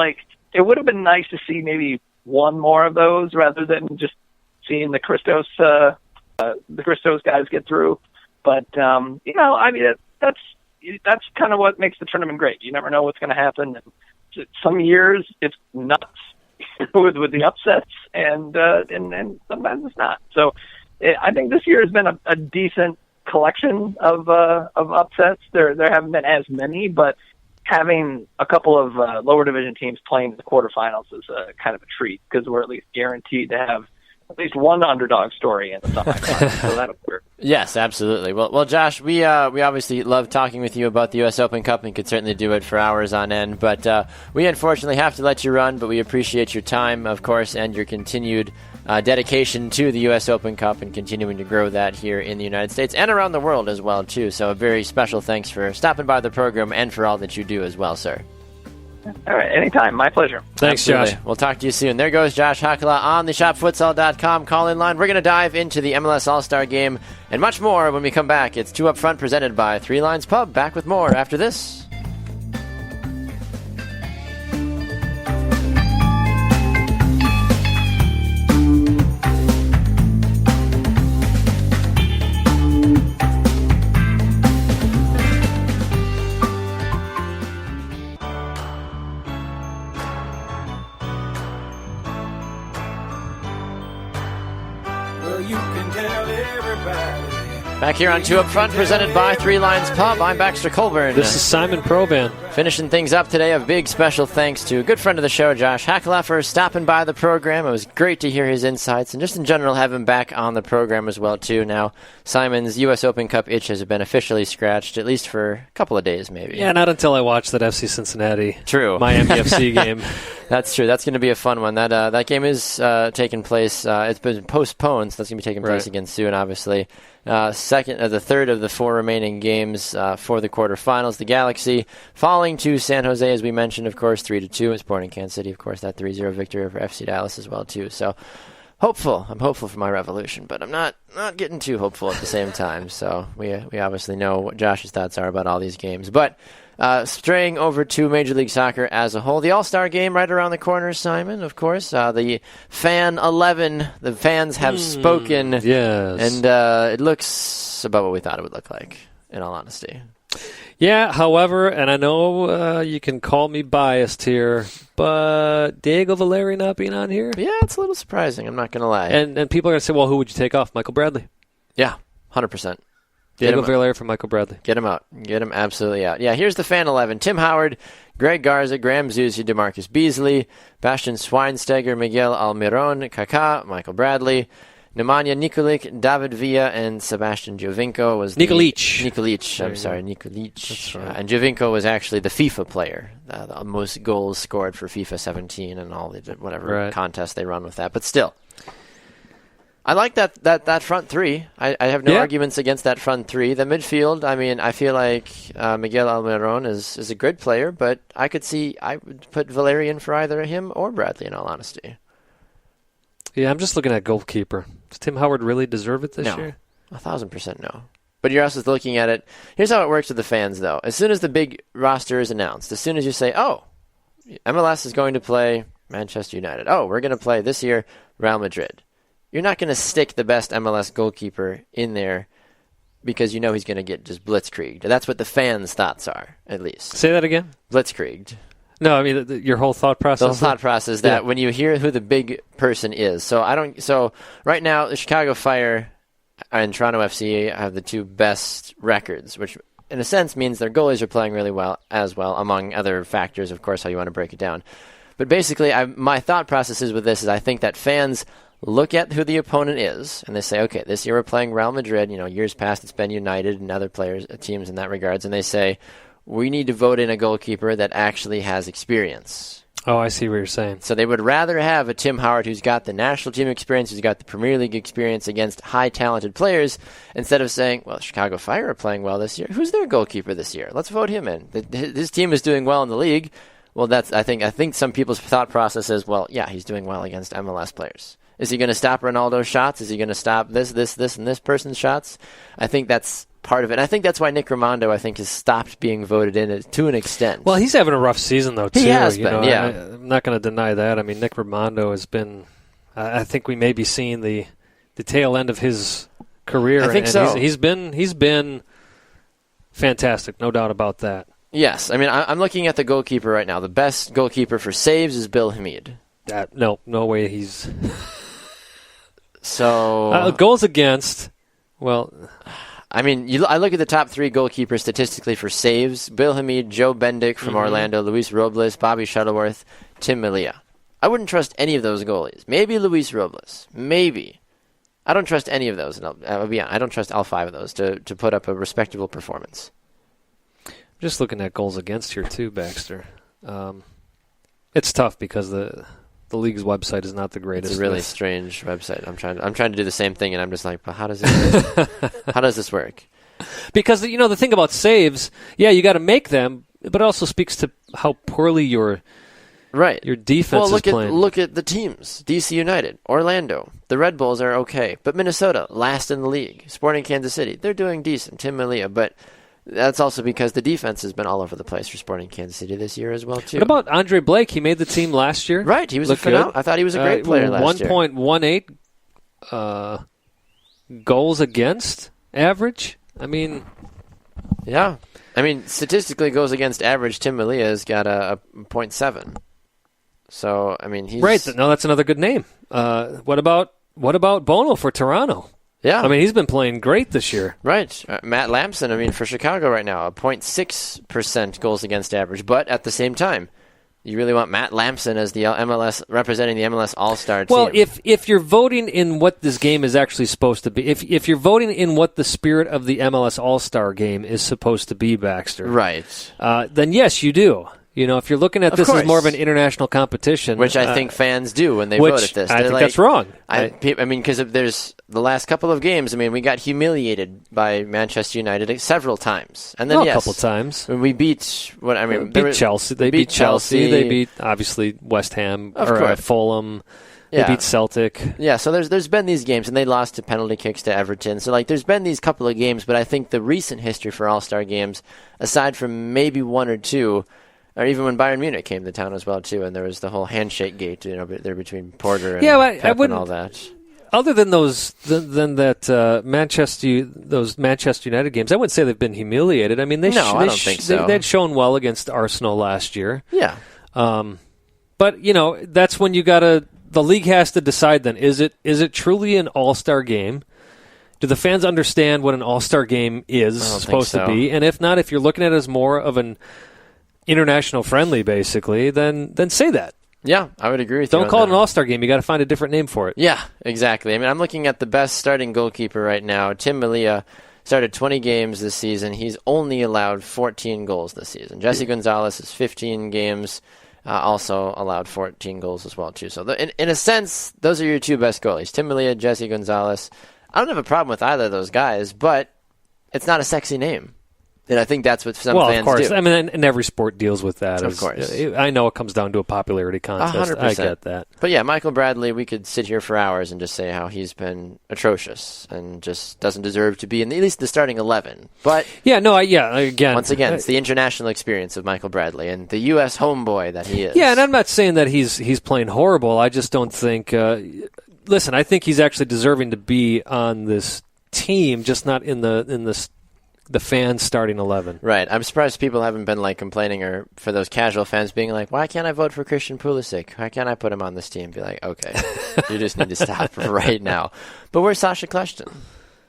E: it would have been nice to see maybe one more of those rather than just seeing the Christos guys get through. But, that's kind of what makes the tournament great. You never know what's going to happen. Some years it's nuts with the upsets, and sometimes it's not. So I think this year has been a decent collection of upsets. There haven't been as many, but having a couple of lower division teams playing the quarterfinals is kind of a treat, because we're at least guaranteed to have at least one underdog story in the semifinals. So that'll work.
B: Yes, absolutely. Well, Josh, we obviously love talking with you about the U.S. Open Cup and could certainly do it for hours on end. But we unfortunately have to let you run, but we appreciate your time, of course, and your continued dedication to the U.S. Open Cup and continuing to grow that here in the United States and around the world as well, too. So a very special thanks for stopping by the program and for all that you do as well, sir.
E: All right, anytime. My pleasure.
C: Thanks,
B: Absolutely.
C: Josh.
B: We'll talk to you soon. There goes Josh Hakala on the ShopFutsal.com call-in line. We're going to dive into the MLS All-Star Game and much more when we come back. It's Two Up Front presented by Three Lines Pub. Back with more after this. Back here on Two Up Front, presented by Three Lines Pub. I'm Baxter Colburn.
C: This is Simon Proban.
B: Finishing things up today, a big special thanks to a good friend of the show, Josh Hakala, for stopping by the program. It was great to hear his insights, and just in general have him back on the program as well, too. Now, Simon's U.S. Open Cup itch has been officially scratched, at least for a couple of days, maybe.
C: Yeah, not until I watch that FC Cincinnati Miami FC game.
B: That's true. That's going to be a fun one. That game is taking place. It's been postponed, so that's going to be taking place again soon, obviously. The third of the four remaining games for the quarterfinals. The Galaxy falling to San Jose, as we mentioned, of course, 3-2. It's Sporting Kansas City, of course, that 3-0 victory over FC Dallas as well, too. So hopeful. I'm hopeful for my Revolution, but I'm not getting too hopeful at the same time. So we obviously know what Josh's thoughts are about all these games. But straying over to Major League Soccer as a whole, the All-Star Game right around the corner, Simon, of course. The Fan 11, the fans have spoken.
C: Yes.
B: And it looks about what we thought it would look like, in all honesty.
C: Yeah, however, and I know you can call me biased here, but Diego Valeri not being on here?
B: Yeah, it's a little surprising, I'm not going to lie.
C: And people are going to say, well, who would you take off? Michael Bradley?
B: Yeah, 100%.
C: Diego Valeri for Michael Bradley.
B: Get him out. Get him absolutely out. Yeah, here's the Fan 11. Tim Howard, Greg Garza, Graham Zusi, DeMarcus Beasley, Bastian Schweinsteiger, Miguel Almiron, Kaká, Michael Bradley, Nemanja Nikolic, David Villa, and Sebastian Giovinco was
C: Nikolic.
B: Nikolic.
C: That's right.
B: And Giovinco was actually the FIFA player, the most goals scored for FIFA 17 and all the whatever contest they run with that. But still, I like that front three. I have no arguments against that front three. The midfield, I mean, I feel like Miguel Almiron is a good player, but I would put Valeri in for either him or Bradley, in all honesty.
C: Yeah, I'm just looking at goalkeeper. Does Tim Howard really deserve it this year?
B: 1,000% no. But you're also looking at it. Here's how it works with the fans, though. As soon as the big roster is announced, as soon as you say, oh, MLS is going to play Manchester United. Oh, we're going to play this year Real Madrid. you're not going to stick the best MLS goalkeeper in there because you know he's going to get just blitzkrieged. That's what the fans' thoughts are, at least.
C: Say that again?
B: Blitzkrieged.
C: No, I mean your whole thought process.
B: The thought process that when you hear who the big person is. So right now the Chicago Fire and Toronto FC have the two best records, which in a sense means their goalies are playing really well as well, among other factors, of course, how you want to break it down. But basically, my thought process is with this is I think that fans look at who the opponent is, and they say, okay, this year we're playing Real Madrid. Years past it's been United and other teams in that regards, and they say, we need to vote in a goalkeeper that actually has experience.
C: Oh, I see what you're saying.
B: So they would rather have a Tim Howard who's got the national team experience, who's got the Premier League experience against high talented players, instead of saying, well, Chicago Fire are playing well this year. Who's their goalkeeper this year? Let's vote him in. His team is doing well in the league. Well, I think some people's thought process is, well, yeah, he's doing well against MLS players. Is he going to stop Ronaldo's shots? Is he going to stop this, and this person's shots? I think that's part of it. And I think that's why Nick Rimando, has stopped being voted in to an extent.
C: Well, he's having a rough season, though, too.
B: He has been, yeah.
C: I'm not going to deny that. I mean, Nick Rimando has been, I think we may be seeing the tail end of his career.
B: I think so.
C: He's been fantastic, no doubt about that.
B: Yes. I mean, I'm looking at the goalkeeper right now. The best goalkeeper for saves is Bill Hamid.
C: No way he's...
B: So...
C: goals against, well...
B: I mean, I look at the top three goalkeepers statistically for saves. Bill Hamid, Joe Bendick from Orlando, Luis Robles, Bobby Shuttleworth, Tim Melia. I wouldn't trust any of those goalies. Maybe Luis Robles. Maybe. I don't trust any of those. And I don't trust all five of those to put up a respectable performance.
C: Just looking at goals against here, too, Baxter. It's tough because the league's website is not the greatest.
B: It's a really strange website. I'm trying to do the same thing, and I'm just like, but how does this work?
C: Because the thing about saves, you got to make them, but it also speaks to how poorly your defense is playing.
B: Look at the teams: DC United, Orlando. The Red Bulls are okay, but Minnesota last in the league. Sporting Kansas City, they're doing decent. Tim Melia, but. That's also because the defense has been all over the place for Sporting Kansas City this year as well, too.
C: What about Andre Blake? He made the team last year.
B: Right. He was phenomenal. I thought he was a great player last year.
C: 1.18 goals against average. I mean...
B: Yeah. I mean, statistically, goals against average, Tim Melia has got a 0.7. So, I mean, he's...
C: Right. No, that's another good name. What about Bono for Toronto?
B: Yeah.
C: I mean, he's been playing great this year.
B: Right. Matt Lampson, for Chicago right now, a 0.6% goals against average. But at the same time, you really want Matt Lampson as the MLS, representing the MLS All-Star team.
C: Well, if you're voting in what this game is actually supposed to be, if you're voting in what the spirit of the MLS All-Star game is supposed to be, Baxter.
B: Right.
C: Then yes, you do. If you're looking at this as more of an international competition.
B: Which I think fans do when they vote at this.
C: I think that's wrong.
B: Because there's the last couple of games, we got humiliated by Manchester United several times. And then,
C: a couple times.
B: We beat,
C: Chelsea. They beat Chelsea. They beat, obviously, West Ham, Fulham. They beat Celtic.
B: Yeah, so there's been these games, and they lost to penalty kicks to Everton. So, there's been these couple of games, but I think the recent history for All-Star games, aside from maybe one or two, or even when Bayern Munich came to town as well, too, and there was the whole handshake gate, there between Porter and Pep and all that.
C: Other than those Manchester United games, I wouldn't say they've been humiliated. I mean, I don't think so. They'd shown well against Arsenal last year.
B: Yeah.
C: But that's when the league has to decide. Then is it truly an all-star game? Do the fans understand what an all-star game is supposed to be? And if not, if you're looking at it as more of an international friendly, basically, then say that.
B: Yeah, I would agree with you.
C: Don't call it an all-star game. You got to find a different name for it.
B: Yeah, exactly. I'm looking at the best starting goalkeeper right now. Tim Melia started 20 games this season. He's only allowed 14 goals this season. Jesse Gonzalez is 15 games, also allowed 14 goals as well, too. So in a sense, those are your two best goalies, Tim Melia, Jesse Gonzalez. I don't have a problem with either of those guys, but it's not a sexy name. And I think that's what some fans do.
C: Well, of course. And every sport deals with that.
B: Of course.
C: I know it comes down to a popularity contest.
B: 100%.
C: I get that.
B: But yeah, Michael Bradley, we could sit here for hours and just say how he's been atrocious and just doesn't deserve to be in at least the starting 11. But
C: again,
B: once again, it's the international experience of Michael Bradley and the U.S. homeboy that he is.
C: Yeah, and I'm not saying that he's playing horrible. I just don't think listen, I think he's actually deserving to be on this team, just not in the fans starting 11.
B: Right. I'm surprised people haven't been like complaining, or for those casual fans being like, why can't I vote for Christian Pulisic? Why can't I put him on this team? Be like, okay, you just need to stop right now. But where's Sasha Kljestan?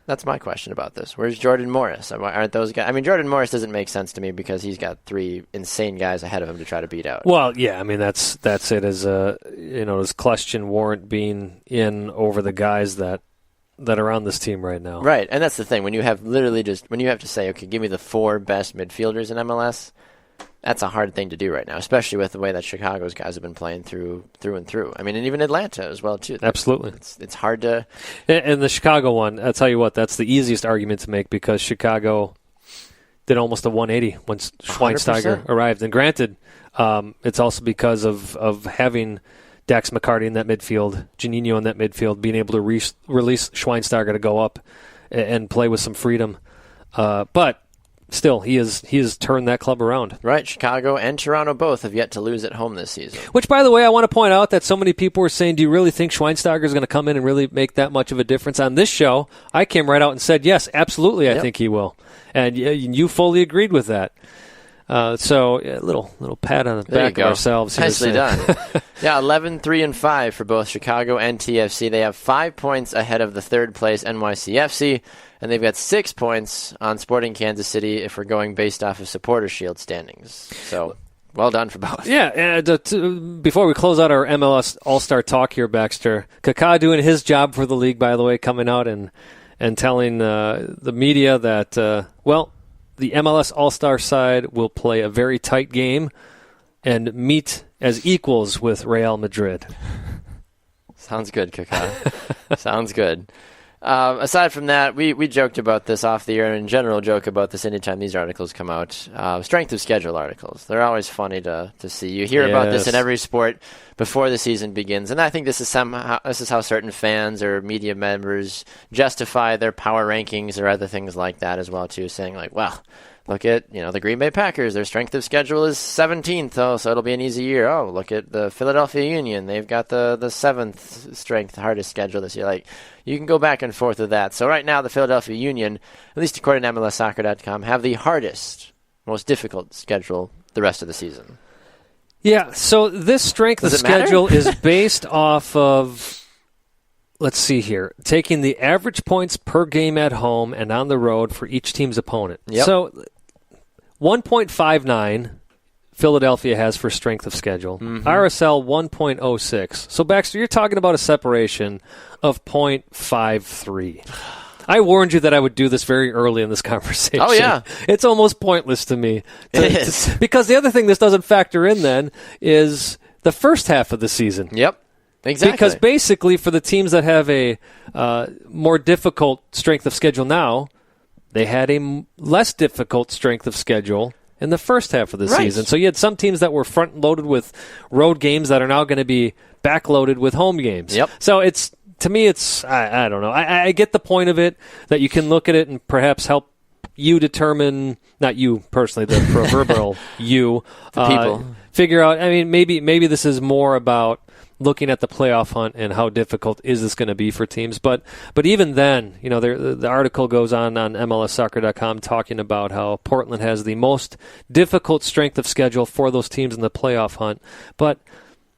B: That's my question about this. Where's Jordan Morris? Aren't those guys? I mean, Jordan Morris doesn't make sense to me because he's got 3 insane guys ahead of him to try to beat out.
C: Well, yeah, I mean that's it. As does Kljestan warrant being in over the guys that are on this team right now?
B: Right, and that's the thing. When you have to say, okay, give me the 4 best midfielders in MLS, that's a hard thing to do right now, especially with the way that Chicago's guys have been playing through and through. I mean, and even Atlanta as well, too.
C: Absolutely.
B: It's hard to...
C: And the Chicago one, I'll tell you what, that's the easiest argument to make because Chicago did almost a 180 when Schweinsteiger
B: 100%.
C: arrived. And granted, it's also because of having Dax McCarty in that midfield, Juninho in that midfield, being able to release Schweinsteiger to go up and play with some freedom. But still, he has turned that club around.
B: Right, Chicago and Toronto both have yet to lose at home this season.
C: Which, by the way, I want to point out that so many people were saying, do you really think Schweinsteiger is going to come in and really make that much of a difference? On this show, I came right out and said, yes, absolutely, I think he will. And you fully agreed with that. So a little pat on the back of ourselves.
B: Nicely done. Yeah, 11-3-5 for both Chicago and TFC. They have 5 points ahead of the third place NYCFC, and they've got 6 points on Sporting Kansas City if we're going based off of Supporter Shield standings. So well done for both.
C: Yeah, and before we close out our MLS All-Star talk here, Baxter, Kaká doing his job for the league, by the way, coming out and telling the media that, the MLS All-Star side will play a very tight game and meet as equals with Real Madrid.
B: Sounds good, Kaká. Sounds good. Aside from that, we joked about this off the air and in general joke about this anytime these articles come out. Strength of schedule articles. They're always funny to see. You hear about this in every sport before the season begins. And I think this is how certain fans or media members justify their power rankings or other things like that as well, too, saying like, well, look at, the Green Bay Packers. Their strength of schedule is 17th, so it'll be an easy year. Oh, look at the Philadelphia Union. They've got the 7th strength, hardest schedule this year. Like, you can go back and forth with that. So right now, the Philadelphia Union, at least according to MLSsoccer.com, have the hardest, most difficult schedule the rest of the season.
C: Yeah, so this strength of schedule is based off of, let's see here, taking the average points per game at home and on the road for each team's opponent.
B: Yep.
C: So 1.59 Philadelphia has for strength of schedule.
B: Mm-hmm.
C: RSL 1.06. So, Baxter, you're talking about a separation of 0.53. I warned you that I would do this very early in this conversation.
B: Oh, yeah.
C: It's almost pointless to me.
B: It is.
C: Because the other thing this doesn't factor in then is the first half of the season.
B: Yep. Exactly.
C: Because basically for the teams that have a more difficult strength of schedule now, they had a less difficult strength of schedule in the first half of the season. So you had some teams that were front-loaded with road games that are now going to be back-loaded with home games.
B: Yep.
C: So to me, I don't know. I get the point of it, that you can look at it and perhaps help you determine, not you personally, the proverbial you,
B: the people.
C: Figure out, maybe this is more about looking at the playoff hunt and how difficult is this going to be for teams. But even then, the article goes on MLSsoccer.com talking about how Portland has the most difficult strength of schedule for those teams in the playoff hunt. But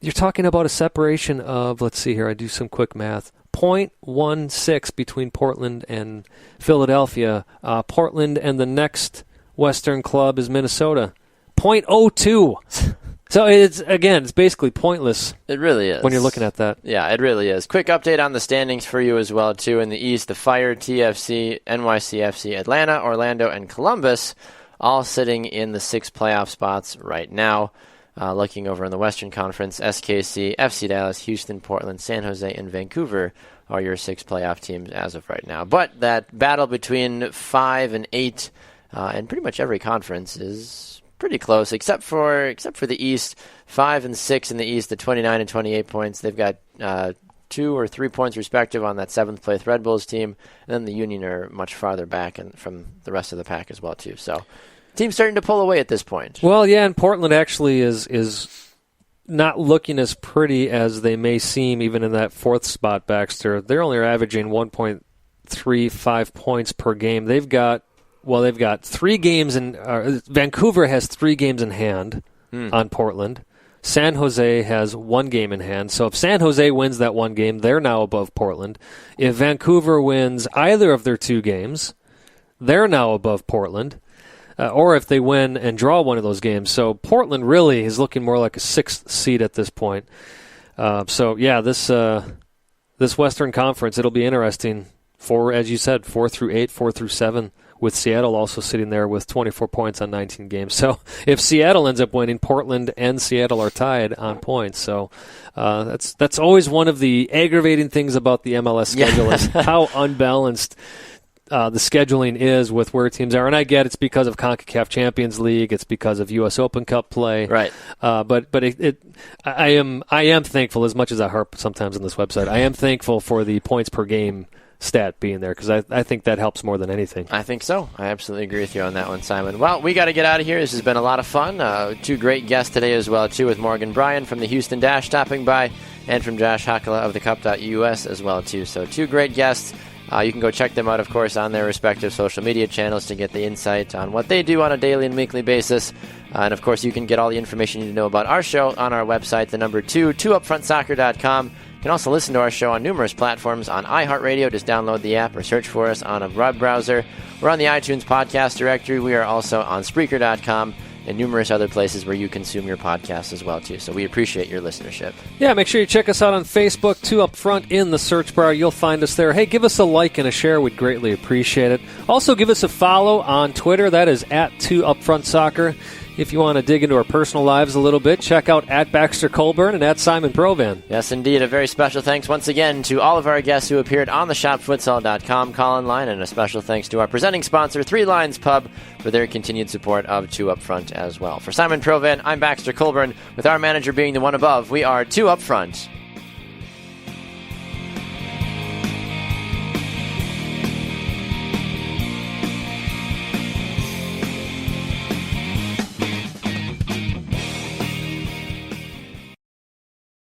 C: you're talking about a separation of, let's see here, I do some quick math, 0.16 between Portland and Philadelphia. Portland and the next Western club is Minnesota. 0.02. So it's basically pointless.
B: It really is.
C: When you're looking at that.
B: Yeah, it really is. Quick update on the standings for you as well, too. In the East, the Fire, TFC, NYCFC, Atlanta, Orlando, and Columbus all sitting in the 6 playoff spots right now. Looking over in the Western Conference, SKC, FC Dallas, Houston, Portland, San Jose, and Vancouver are your 6 playoff teams as of right now. But that battle between 5 and 8 in pretty much every conference is pretty close, except for the East. 5 and 6 in the East, the 29 and 28 points. They've got 2 or 3 points respective on that 7th place Red Bulls team, and then the Union are much farther back and from the rest of the pack as well too. So, team's starting to pull away at this point.
C: Well, yeah, and Portland actually is not looking as pretty as they may seem even in that fourth spot, Baxter. They're only averaging 1.35 points per game. They've got 3 games in Vancouver has 3 games in hand on Portland. San Jose has 1 game in hand. So if San Jose wins that 1 game, they're now above Portland. If Vancouver wins either of their 2 games, they're now above Portland. Or if they win and draw one of those games. So Portland really is looking more like a 6th seed at this point. This Western Conference, it'll be interesting as you said, 4 through 8, 4 through 7, with Seattle also sitting there with 24 points on 19 games. So if Seattle ends up winning, Portland and Seattle are tied on points. So that's always one of the aggravating things about the MLS schedule is how unbalanced the scheduling is with where teams are. And I get it's because of CONCACAF Champions League, it's because of U.S. Open Cup play.
B: Right.
C: But I am thankful, as much as I harp sometimes on this website, I am thankful for the points per game stat being there, because I think that helps more than anything.
B: I think so. I absolutely agree with you on that one, Simon. Well, we got to get out of here. This has been a lot of fun. 2 great guests today as well, too, with Morgan Bryan from the Houston Dash stopping by, and from Josh Hakala of the Cup.us as well, too. So 2 great guests. You can go check them out, of course, on their respective social media channels to get the insight on what they do on a daily and weekly basis. And, of course, you can get all the information you need to know about our show on our website, the number 2upfrontsoccer.com. You can also listen to our show on numerous platforms on iHeartRadio. Just download the app or search for us on a web browser. We're on the iTunes podcast directory. We are also on Spreaker.com and numerous other places where you consume your podcasts as well, too. So we appreciate your listenership.
C: Yeah, make sure you check us out on Facebook, 2 Up Front in the search bar. You'll find us there. Hey, give us a like and a share. We'd greatly appreciate it. Also, give us a follow on Twitter. That is at 2 Up Front Soccer. If you want to dig into our personal lives a little bit, check out at Baxter Colburn and at Simon Provan.
B: Yes, indeed. A very special thanks once again to all of our guests who appeared on the ShopFutsal.com call-in line, and a special thanks to our presenting sponsor, 3 Lions Pub, for their continued support of 2 Up Front as well. For Simon Provan, I'm Baxter Colburn. With our manager being the one above, we are 2 Up Front.